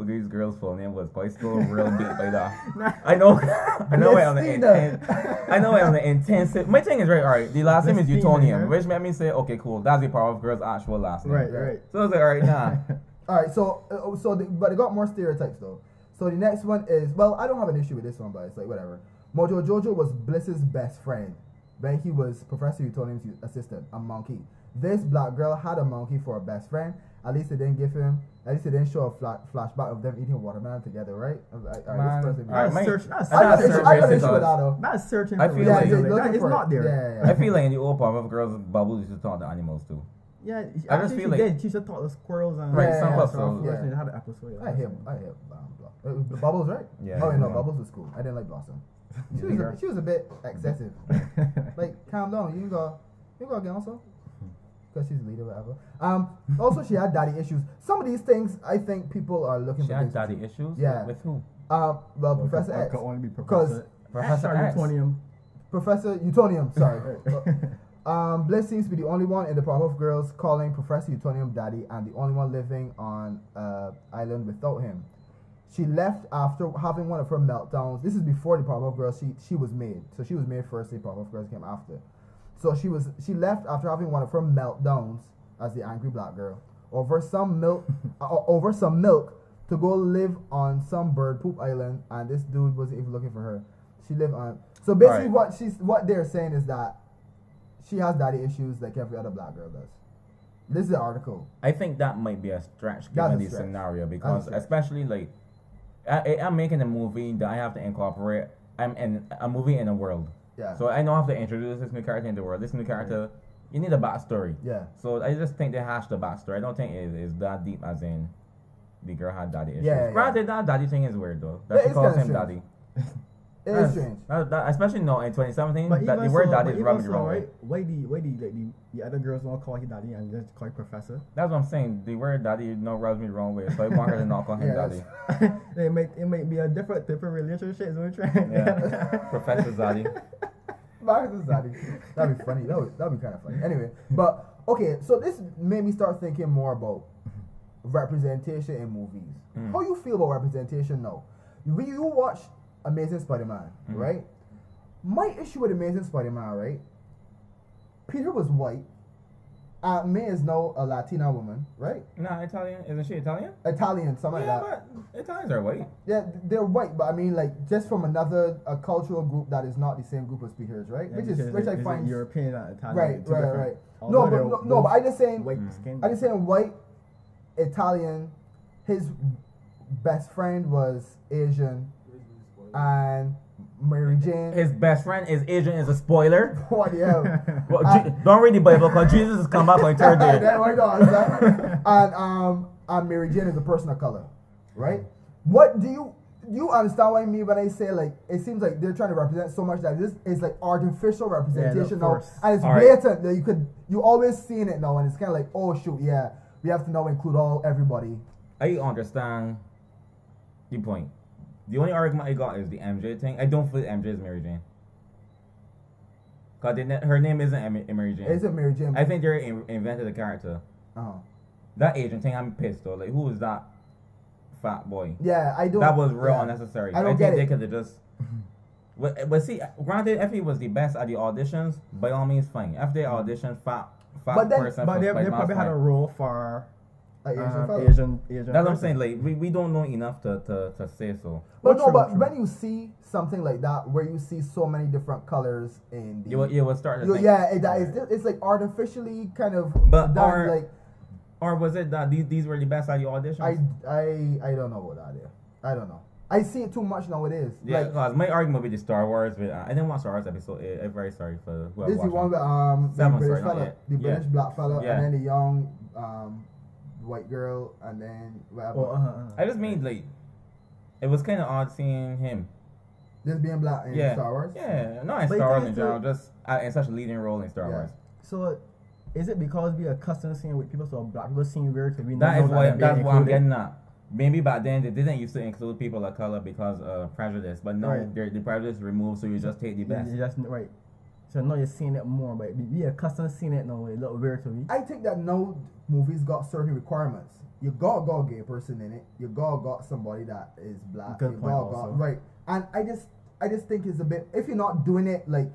Speaker 2: these girls' full name was, but I still real beat by that. I know I on the intense. I know I on the intensive. My thing is right. All right, the last name is Utonium, which made me say, okay, cool. That's the Powerpuff Girls' actual last name.
Speaker 3: Right.
Speaker 2: So I was like, all right, nah.
Speaker 1: All right, but they got more stereotypes though. So the next one is, well, I don't have an issue with this one, but it's like whatever. Mojo Jojo was Bliss's best friend when he was Professor Utonium's assistant, a monkey. This black girl had a monkey for a best friend. At least they didn't show a flashback of them eating watermelon together, right?
Speaker 3: That's searching.
Speaker 2: I feel like
Speaker 3: it's not there.
Speaker 1: Yeah.
Speaker 2: I feel like in the old Powerpuff Girls, Bubbles used to talk to animals too.
Speaker 3: Yeah,
Speaker 2: I just feel like
Speaker 3: she should talk to squirrels and
Speaker 2: some
Speaker 3: stuff.
Speaker 2: episodes.
Speaker 3: Yeah, had an episode.
Speaker 1: I hate Bubbles, right?
Speaker 2: Yeah.
Speaker 1: Oh, no, Bubbles was cool. I didn't like Blossom. She was a bit excessive. Like, calm down. You can go again also. Because she's the leader, whatever. Also, she had daddy issues. Some of these things, I think people are looking
Speaker 2: she
Speaker 1: for.
Speaker 2: had
Speaker 1: things.
Speaker 2: daddy issues.
Speaker 1: Yeah.
Speaker 2: With who?
Speaker 1: Well, Professor X.
Speaker 3: Could only be
Speaker 1: Because
Speaker 2: Professor X.
Speaker 3: Utonium.
Speaker 1: Professor Utonium, sorry. Bliss seems to be the only one in the Powerpuff Girls calling Professor Utonium daddy, and the only one living on island without him. She left after having one of her meltdowns. This is before the Powerpuff Girls. She was made, so she was made first. The Powerpuff Girls came after. So she left after having one of her meltdowns as the angry black girl over some milk to go live on some bird poop island, and this dude wasn't even looking for her. She lived on. So basically, what they're saying is that she has daddy issues like every other black girl does. This is the article.
Speaker 2: I think that might be a stretch given the scenario because especially like I'm making a movie that I have to incorporate. I'm in a movie in a world.
Speaker 1: Yeah.
Speaker 2: So I know I have to introduce this new character in the world. This new character, you need a backstory.
Speaker 1: Yeah.
Speaker 2: So I just think they hashed the backstory. I don't think it is that deep as in the girl had daddy issues.
Speaker 1: Yeah.
Speaker 2: Granted, that daddy thing is weird though. That she calls him daddy.
Speaker 1: It is strange.
Speaker 2: Especially no in 2017. That the word daddy is rubbing the wrong way.
Speaker 3: Why the other girls don't call him daddy and just call him professor?
Speaker 2: That's what I'm saying. The word daddy rubs me the wrong way. So I want her to not call him daddy.
Speaker 3: It might be a different relationship. Is what we're trying.
Speaker 2: Yeah. Professor daddy.
Speaker 1: Marzuh daddy. That'd be funny. That'd be kind of funny. Anyway, but okay. So this made me start thinking more about representation in movies. How you feel about representation now? When you watch Amazing Spider-Man, right? My issue with Amazing Spider-Man, right? Peter was white. May is now a Latina woman, right?
Speaker 2: Nah, Italian. Isn't she Italian?
Speaker 1: Italian, something like that.
Speaker 2: But Italians are white.
Speaker 1: Yeah, they're white, but I mean, like, just from a cultural group that is not the same group as Peter's, right?
Speaker 3: Yeah,
Speaker 1: which I find
Speaker 3: European and Italian.
Speaker 1: Right. No, but I just saying, white, Italian. His best friend was Asian, and Mary Jane.
Speaker 2: His best friend is Asian. Is a spoiler.
Speaker 1: What the hell?
Speaker 2: Well, don't read the Bible because Jesus has come back on third day.
Speaker 1: And Mary Jane is a person of color, right? What do you understand what I mean when I say like it seems like they're trying to represent so much that this is like artificial representation now, and it's blatant that you always seeing it now, and it's kind of like, oh shoot, yeah, we have to now include everybody.
Speaker 2: I understand the point. The only argument I got is the MJ thing. I don't feel MJ is Mary Jane. Cause her name isn't Mary Jane.
Speaker 1: Isn't Mary Jane?
Speaker 2: I think they invented the character. That Asian thing, I'm pissed though. Like, who is that fat boy?
Speaker 1: Yeah, I don't.
Speaker 2: That was real unnecessary.
Speaker 1: I think
Speaker 2: they could have just. But see, granted, if he was the best at the auditions, by all means, fine. If they auditioned fat person,
Speaker 3: but they probably had a role for
Speaker 1: Asian.
Speaker 3: That's
Speaker 2: what I'm saying. Like, we don't know enough to say so.
Speaker 1: But true. When you see something like that, where you see so many different colors in the,
Speaker 2: you will start to think.
Speaker 1: It's like artificially kind of
Speaker 2: done, like. Or was it that these were the best at the auditions?
Speaker 1: I don't know about that. I don't know. I see it too much nowadays.
Speaker 2: Yeah, because my argument with the Star Wars, I didn't watch Star Wars episode 8. I'm very sorry for whoever watched it.
Speaker 1: This is the one with the British fella, the British black fella, and then the young white girl, and then whatever.
Speaker 2: I just mean like, it was kind of odd seeing him.
Speaker 1: Just being black in Star Wars?
Speaker 2: Yeah, not in Star Wars in general, just in such a leading role in Star Wars.
Speaker 3: So, is it because we are accustomed to seeing with people, so black people seeing weird?
Speaker 2: That's what I'm getting at. maybe back then they didn't used to include people of color because of prejudice, but now
Speaker 3: Right.
Speaker 2: the prejudice removed, so you just take the best.
Speaker 3: That's right. So now you're seeing it more, but we accustomed to seeing it now. It look weird to me.
Speaker 1: I think that now movies got certain requirements. You got a gay person in it. You got somebody that is black.
Speaker 3: Good
Speaker 1: you
Speaker 3: point also.
Speaker 1: got right. And I just think it's a bit, if you're not doing it like,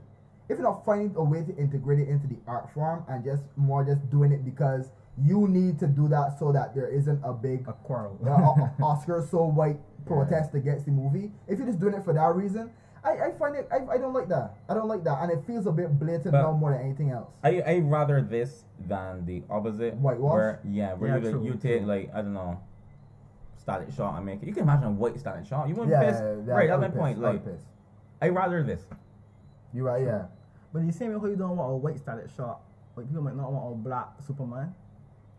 Speaker 1: if you're not finding a way to integrate it into the art form and just doing it because you need to do that so that there isn't a big
Speaker 3: A quarrel.
Speaker 1: Oscar so white protest against the movie. If you're just doing it for that reason, I find it, I don't like that. I don't like that, and it feels a bit blatant
Speaker 2: But
Speaker 1: now more than anything else.
Speaker 2: I rather this than the opposite.
Speaker 1: Whitewash?
Speaker 2: Where
Speaker 3: Yeah,
Speaker 2: you take
Speaker 3: true.
Speaker 2: like, I don't know, static shot and make it. You can imagine a white static shot. You wouldn't
Speaker 1: Yeah,
Speaker 2: piss. Right, that's my point. Like, I rather this.
Speaker 1: You're right, yeah.
Speaker 3: But you see me how you don't want a white static shot. Like people might not want a black Superman.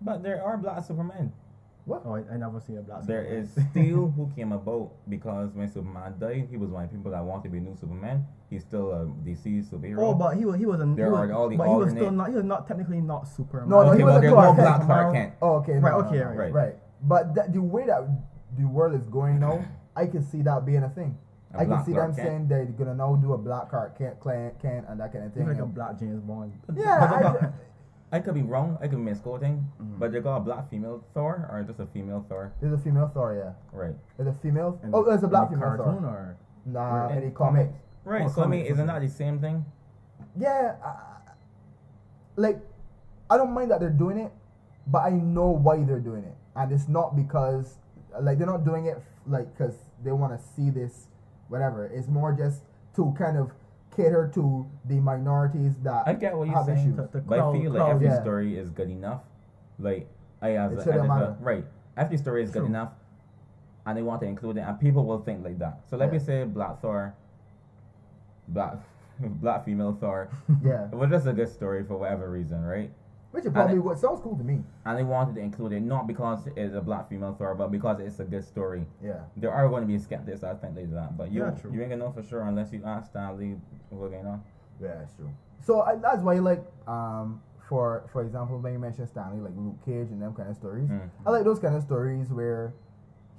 Speaker 2: But there are black Supermen.
Speaker 3: Oh, I never see a black
Speaker 2: There
Speaker 3: Superman.
Speaker 2: is still who came about because when Superman died, he was one of the people that wanted to be new Superman. He's still a DC superhero.
Speaker 3: Oh, but he was
Speaker 2: There are all the
Speaker 3: but he was still
Speaker 2: alternate-
Speaker 3: not. He was not technically not Superman.
Speaker 1: No,
Speaker 2: okay,
Speaker 1: he
Speaker 2: well,
Speaker 1: was a
Speaker 2: there's no
Speaker 1: Clark
Speaker 2: black
Speaker 1: Kent.
Speaker 2: Clark Kent.
Speaker 1: Oh, okay,
Speaker 3: Right,
Speaker 1: no,
Speaker 3: okay,
Speaker 1: no, no.
Speaker 2: right.
Speaker 1: Right. But the way that the world is going now, I can see that being a thing.
Speaker 2: A
Speaker 1: I can
Speaker 2: black
Speaker 1: see
Speaker 2: Clark
Speaker 1: them
Speaker 2: Kent.
Speaker 1: saying they're gonna now do a black Clark Kent, and that kind of thing.
Speaker 3: Even like a
Speaker 1: and-
Speaker 3: black James Bond.
Speaker 1: yeah,
Speaker 2: I could be wrong. I could be misquoting,
Speaker 3: Mhm.
Speaker 2: but they got a black female Thor or just a female Thor,
Speaker 1: there's a female Thor, yeah.
Speaker 2: right?
Speaker 1: There's a female.
Speaker 3: In
Speaker 1: Oh, there's a black
Speaker 3: in the
Speaker 1: female
Speaker 3: cartoon
Speaker 1: Thor.
Speaker 3: or
Speaker 1: Nah,
Speaker 2: In
Speaker 1: any comics.
Speaker 2: Right.
Speaker 3: Oh,
Speaker 2: So I mean,
Speaker 3: comics,
Speaker 2: isn't
Speaker 3: okay.
Speaker 2: that the same thing?
Speaker 1: Yeah, like I don't mind that they're doing it, but I know why they're doing it, and it's not because like they're not doing it like because they want to see this, whatever. It's more just to kind of cater to the minorities that
Speaker 2: I get what you're
Speaker 1: have
Speaker 2: saying,
Speaker 1: issues.
Speaker 3: The
Speaker 2: but I feel like
Speaker 3: crowd,
Speaker 2: every
Speaker 1: yeah.
Speaker 2: story is good enough. Like I as
Speaker 1: It
Speaker 2: an
Speaker 1: shouldn't
Speaker 2: editor,
Speaker 1: matter.
Speaker 2: right? Every story is good
Speaker 3: True.
Speaker 2: enough, and they want to include it, and people will think like that. So let me
Speaker 1: Yeah.
Speaker 2: say Black Thor, black female Thor.
Speaker 1: Yeah,
Speaker 2: It was just a good story for whatever reason, right?
Speaker 1: which is probably
Speaker 2: it-
Speaker 1: what sounds cool to me.
Speaker 2: And they wanted to include it not because it's a black female Thor, but because it's a good story.
Speaker 1: Yeah,
Speaker 2: There are going to be skeptics that think like that, but
Speaker 3: Yeah, true.
Speaker 2: you ain't gonna know for sure unless you ask Stanley what's going on.
Speaker 1: yeah, that's true. So that's why like for example when you mentioned Stanley, like Luke Cage and them kind of stories.
Speaker 2: Mm.
Speaker 1: I like those kind of stories where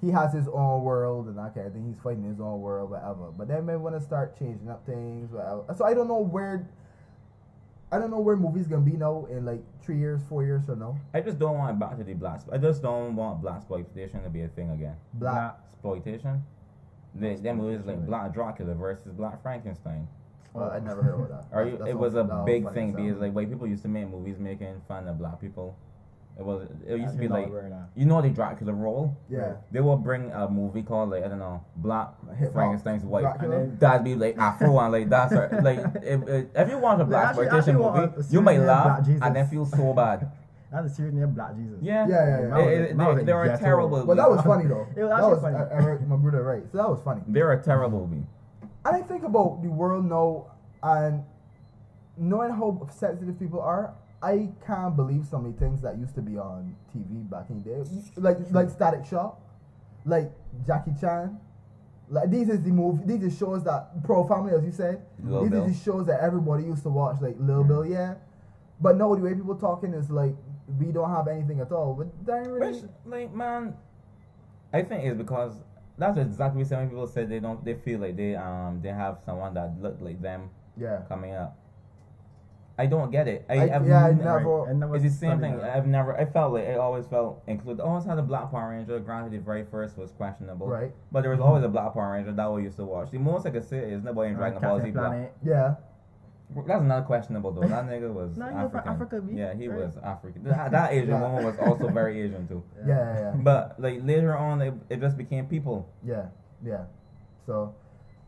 Speaker 1: he has his own world and that kind of thing. He's fighting his own world, whatever. But then they want to start changing up things, whatever. So I don't know where movies gonna be now in like 3 years, 4 years from now.
Speaker 2: I just don't want it back to the black. I just don't want black exploitation to be a thing again.
Speaker 1: Black.
Speaker 2: Exploitation. Them movies like Black Dracula versus Black Frankenstein.
Speaker 1: Well, I never heard about that.
Speaker 2: Or
Speaker 1: That
Speaker 2: it was a
Speaker 1: sounds
Speaker 2: big
Speaker 1: funny
Speaker 2: thing
Speaker 1: as hell.
Speaker 2: because like white people used to make movies making fun of black people. It used to be
Speaker 3: Not
Speaker 2: like,
Speaker 3: aware of that.
Speaker 2: you know the Dracula role.
Speaker 1: Yeah.
Speaker 2: They will bring a movie called like, I don't know, Black
Speaker 1: Hip-hop.
Speaker 2: Frankenstein's wife.
Speaker 1: Dracula.
Speaker 3: And then-
Speaker 2: That'd be like Afro and like that's like if you watch a black
Speaker 3: Actually-
Speaker 2: exploitation
Speaker 3: actually want
Speaker 2: movie,
Speaker 3: a
Speaker 2: you might
Speaker 3: serious
Speaker 2: laugh
Speaker 3: Black Jesus.
Speaker 2: and then feel so bad.
Speaker 3: That's a series named Black Jesus.
Speaker 2: Yeah,
Speaker 1: Yeah.
Speaker 3: That was a
Speaker 2: They are
Speaker 3: ghetto.
Speaker 2: terrible.
Speaker 1: Well, that was funny though.
Speaker 3: It was
Speaker 1: that
Speaker 3: actually
Speaker 1: was
Speaker 3: funny.
Speaker 1: I heard my brother right. So that was funny.
Speaker 2: They're a terrible movie.
Speaker 1: And I think about the world now and knowing how sensitive people are, I can't believe so many things that used to be on TV back in the day. Like Static Shock, like Jackie Chan. Like these are shows that Pro Family, as you said.
Speaker 2: Lil
Speaker 1: these
Speaker 2: Bill.
Speaker 1: are the shows that everybody used to watch, like Lil Bill, yeah. But no, the way people talking is like we don't have anything at all. But that ain't really.
Speaker 2: Which, like, man, I think it's because that's exactly what some people said they feel like they have someone that look like them
Speaker 1: Yeah.
Speaker 2: coming up. I don't get it.
Speaker 1: I never.
Speaker 2: It's the same
Speaker 3: studied
Speaker 2: thing.
Speaker 3: that.
Speaker 2: I felt like I always felt included. I always had a Black Power Ranger. Granted, the very first was questionable.
Speaker 1: Right.
Speaker 2: But there was always a Black Power Ranger that we used to watch. The most I could say is nobody in Dragon Ball Z
Speaker 3: Captain
Speaker 2: Black.
Speaker 3: Planet.
Speaker 1: Yeah.
Speaker 2: That's not questionable though. That nigga was
Speaker 3: No, he was from
Speaker 2: African.
Speaker 3: Africa, B.
Speaker 2: Yeah, he
Speaker 3: Right.
Speaker 2: was African. That Asian
Speaker 1: Yeah.
Speaker 2: woman was also very Asian too.
Speaker 1: Yeah.
Speaker 2: But like later on, it just became people.
Speaker 1: Yeah. So,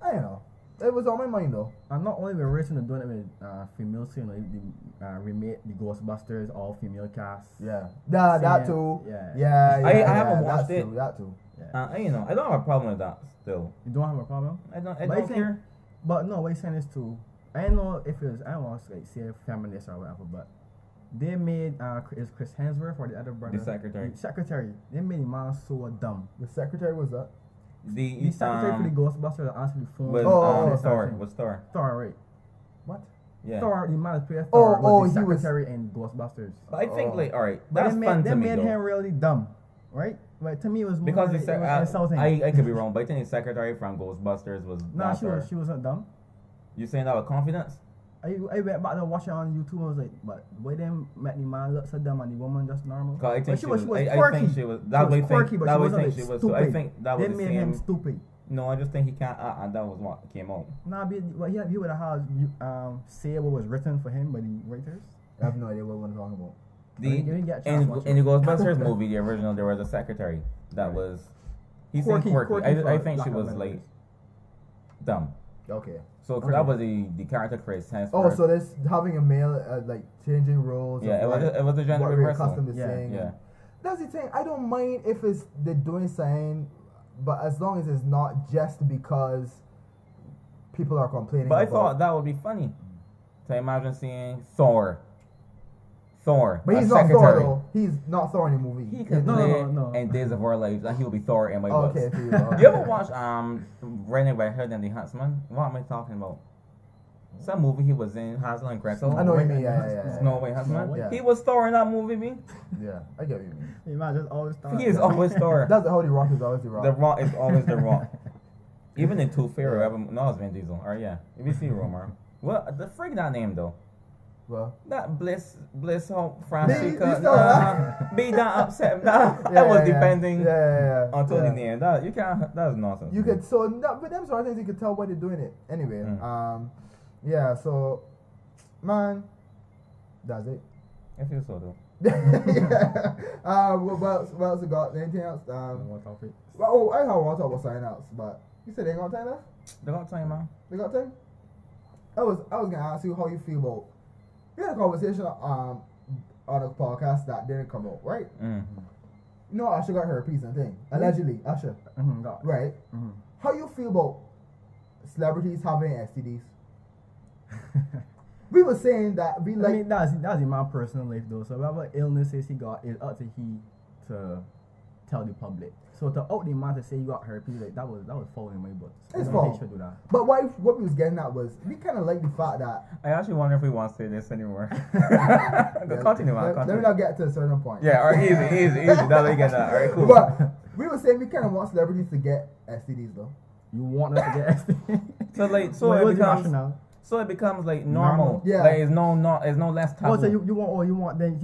Speaker 1: I don't know. It was on my mind though.
Speaker 3: And not only we're racing to doing it with female too, you know, the remake the Ghostbusters all female cast.
Speaker 1: Yeah. That
Speaker 3: Same.
Speaker 1: too.
Speaker 3: Yeah.
Speaker 1: Yeah.
Speaker 2: I haven't watched
Speaker 1: that's
Speaker 2: it.
Speaker 1: True, that too.
Speaker 3: Yeah.
Speaker 2: I don't have a problem with that still.
Speaker 3: You don't have a problem?
Speaker 2: I
Speaker 3: But
Speaker 2: don't
Speaker 3: I think-
Speaker 2: care.
Speaker 3: But no, what you're saying is too. I don't know if it's I don't want to like say feminist or whatever, but they made is Chris Hemsworth or the other brother?
Speaker 2: The secretary.
Speaker 3: The secretary. They made the man so dumb.
Speaker 1: The secretary was that?
Speaker 3: The secretary for the Ghostbusters answered the phone.
Speaker 2: was
Speaker 1: Oh,
Speaker 2: Thor.
Speaker 3: Thor, right?
Speaker 1: What?
Speaker 2: Yeah.
Speaker 3: Thor, the man that played
Speaker 1: Oh,
Speaker 3: Thor was the
Speaker 1: he was-
Speaker 3: secretary in Ghostbusters.
Speaker 2: But I think
Speaker 1: Oh.
Speaker 2: like alright,
Speaker 3: But
Speaker 2: that's
Speaker 3: they
Speaker 2: fun
Speaker 3: made,
Speaker 2: to
Speaker 3: they
Speaker 2: me
Speaker 3: made
Speaker 2: though.
Speaker 3: him really dumb. right? But to me, it was more
Speaker 2: Because
Speaker 3: it was insulting.
Speaker 2: I could be wrong, but I think the secretary from Ghostbusters was.
Speaker 3: Nah,
Speaker 2: not
Speaker 3: she wasn't dumb.
Speaker 2: You saying that with confidence?
Speaker 3: I went back to watch it on YouTube. I was like, but why them make the man look so dumb and the woman just normal?
Speaker 2: Cause I think
Speaker 3: she was
Speaker 2: I
Speaker 3: quirky.
Speaker 2: think she was. That way
Speaker 3: quirky,
Speaker 2: think
Speaker 3: but
Speaker 2: that
Speaker 3: she
Speaker 2: way
Speaker 3: wasn't
Speaker 2: think
Speaker 3: like
Speaker 2: she was.
Speaker 3: stupid.
Speaker 2: So I think that was
Speaker 3: They
Speaker 2: the
Speaker 3: made him
Speaker 2: same.
Speaker 3: stupid.
Speaker 2: No, I just think he can't act, and that was what came out.
Speaker 3: Nah, but he would have had say what was written for him by the writers.
Speaker 1: I have no idea what we're talking about.
Speaker 3: You didn't get a chance to watch
Speaker 2: In the
Speaker 3: it.
Speaker 2: Ghostbusters movie, the original, there was a secretary that was. He said quirky. I think she was like dumb.
Speaker 1: Okay.
Speaker 2: So that was the character Chris Hemsworth.
Speaker 1: Oh, so there's having a male like changing roles.
Speaker 2: Yeah,
Speaker 1: of
Speaker 2: it was a gender
Speaker 1: what we're
Speaker 2: reversal.
Speaker 1: accustomed to
Speaker 3: Yeah,
Speaker 1: saying.
Speaker 2: yeah.
Speaker 1: That's the thing. I don't mind if it's they're doing something, but as long as it's not just because people are complaining.
Speaker 2: But I
Speaker 1: about,
Speaker 2: thought that would be funny to imagine seeing Thor. Thor.
Speaker 1: But
Speaker 2: a
Speaker 1: he's not Thor
Speaker 2: secretary.
Speaker 1: though. He's not Thor in the movie.
Speaker 2: He could
Speaker 3: No,
Speaker 2: play
Speaker 3: no.
Speaker 2: in Days of Our Lives, and he will be Thor in my
Speaker 1: Oh,
Speaker 2: books.
Speaker 1: okay, so okay.
Speaker 2: You ever watch Running Red Hood and the Huntsman? What am I talking about? Some movie he was in, Hansel and Gretel.
Speaker 1: I know what you mean. Yeah.
Speaker 2: Snow White Huntsman.
Speaker 3: Snow White.
Speaker 1: Yeah.
Speaker 2: He was Thor in that movie, me.
Speaker 1: Yeah, I get what you mean.
Speaker 3: You might just always thought.
Speaker 2: He is always Thor.
Speaker 1: That's how the Rock is always the Rock.
Speaker 2: The Rock is always the Rock. Even in Tooth Fairy, no, it's Vin Diesel. Or yeah, if you see Romar. Well, the frig that name though.
Speaker 1: Well,
Speaker 2: That Bliss Hope Francisca.
Speaker 1: Be
Speaker 2: Be that upset. That was depending
Speaker 1: Yeah.
Speaker 2: until the name. That you can't. That's nonsense.
Speaker 1: You could but them sort of things you could tell why they're doing it. Anyway, yeah. So, man, that's it.
Speaker 2: I feel so though.
Speaker 1: yeah. What else you got? Anything else?
Speaker 3: What topic?
Speaker 1: Oh, I want to talk about something else, but you said they ain't got time left.
Speaker 2: They got time, man.
Speaker 1: They got time. I was gonna ask you how you feel about. We had a conversation on a podcast that didn't come out, right?
Speaker 2: Mm.
Speaker 1: You know, Asha got herpes and thing. Allegedly, Asha.
Speaker 3: Got.
Speaker 1: Right.
Speaker 3: Mm-hmm.
Speaker 1: How you feel about celebrities having STDs? We were saying that we like.
Speaker 3: I mean, that's in my personal life though. So whatever illnesses he got, it's up to he to tell the public. So to out the man to say you got herpes, like that was foul in my book.
Speaker 1: It's
Speaker 3: I don't
Speaker 1: foul.
Speaker 3: think he should do that.
Speaker 1: But what we was getting at was we kind of like the fact that.
Speaker 2: I actually wonder if we want to say this anymore.
Speaker 1: Yeah,
Speaker 2: Continue, man.
Speaker 1: let me not get to a certain point.
Speaker 2: Yeah, or easy. That's how you get that. All right, cool.
Speaker 1: But we were saying we kind of want celebrities to get STDs though.
Speaker 3: You want us to get STD?
Speaker 2: So it becomes like normal.
Speaker 1: Yeah.
Speaker 2: Like it's no less taboo.
Speaker 3: Oh, so you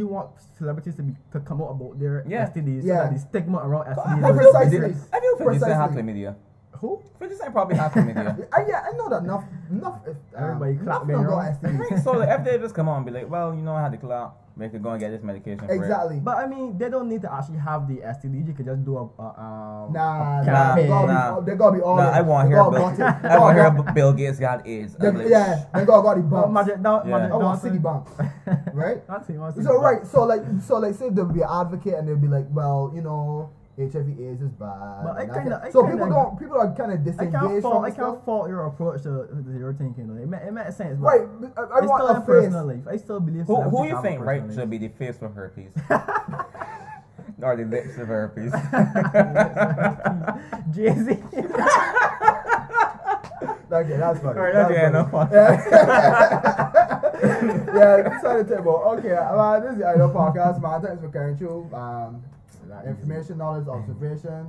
Speaker 3: want celebrities to come out about their STDs, so
Speaker 1: Yeah.
Speaker 3: that the stigma around
Speaker 2: I
Speaker 3: STDs.
Speaker 1: Precisely.
Speaker 2: I feel 50 Cent has
Speaker 1: Precisely.
Speaker 2: chlamydia.
Speaker 3: Who?
Speaker 2: 50 Cent probably has chlamydia.
Speaker 1: Yeah, I know that enough.
Speaker 3: Everybody clap
Speaker 1: enough
Speaker 3: being
Speaker 1: don't
Speaker 3: wrong.
Speaker 1: got STDs.
Speaker 2: So like, if they just come on and be like, well, you know, I had the clout, we could go and get this medication for it.
Speaker 1: Exactly.
Speaker 3: But I mean, they don't need to actually have the STD. You could just do a
Speaker 1: Nah. They gotta be all.
Speaker 2: Nah, I want to hear Bill Gates got AIDS. I'm like,
Speaker 1: Yeah, they got the bumps.
Speaker 3: Magic,
Speaker 2: Yeah.
Speaker 1: I want city bumps, right?
Speaker 3: That's it.
Speaker 1: So right, so like, say there'll be an advocate and they'll be like, well, you know, HIV/AIDS is bad.
Speaker 3: But
Speaker 1: People are kind of disengaged from
Speaker 3: I
Speaker 1: it.
Speaker 3: can't fault your approach to your thinking. Though. It makes sense. But
Speaker 1: Right, I
Speaker 3: it's
Speaker 1: want
Speaker 3: still
Speaker 1: a
Speaker 3: in personal
Speaker 1: face.
Speaker 3: life. I still believe.
Speaker 2: Who
Speaker 3: celebrities
Speaker 2: you
Speaker 3: have
Speaker 2: think
Speaker 3: a
Speaker 2: right
Speaker 3: personal
Speaker 2: should be the face for herpes? Or the lips of herpes?
Speaker 3: Jay-Z.
Speaker 1: Okay, that's funny.
Speaker 2: Alright, that's
Speaker 1: That's
Speaker 2: no
Speaker 1: funny.
Speaker 2: fun.
Speaker 1: Yeah, decided to table. Okay, this is the INO podcast, man. Thanks for carrying through. Information, knowledge, observation.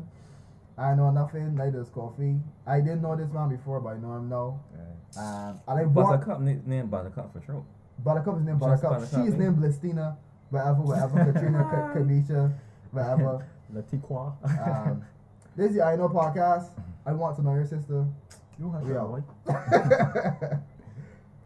Speaker 1: I know nothing, neither does coffee. I didn't know this man before, but I know him now. And I want
Speaker 2: Buttercup named Buttercup for true.
Speaker 1: Buttercup is named
Speaker 2: Just
Speaker 1: Buttercup.
Speaker 2: Buttercup,
Speaker 1: She's
Speaker 2: eh?
Speaker 1: named Blistina. Whatever. Katrina, Kanisha, whatever.
Speaker 3: Latiqua.
Speaker 1: This is the INO podcast. I want to know your sister.
Speaker 3: You have
Speaker 1: We
Speaker 3: to
Speaker 1: out.
Speaker 3: boy.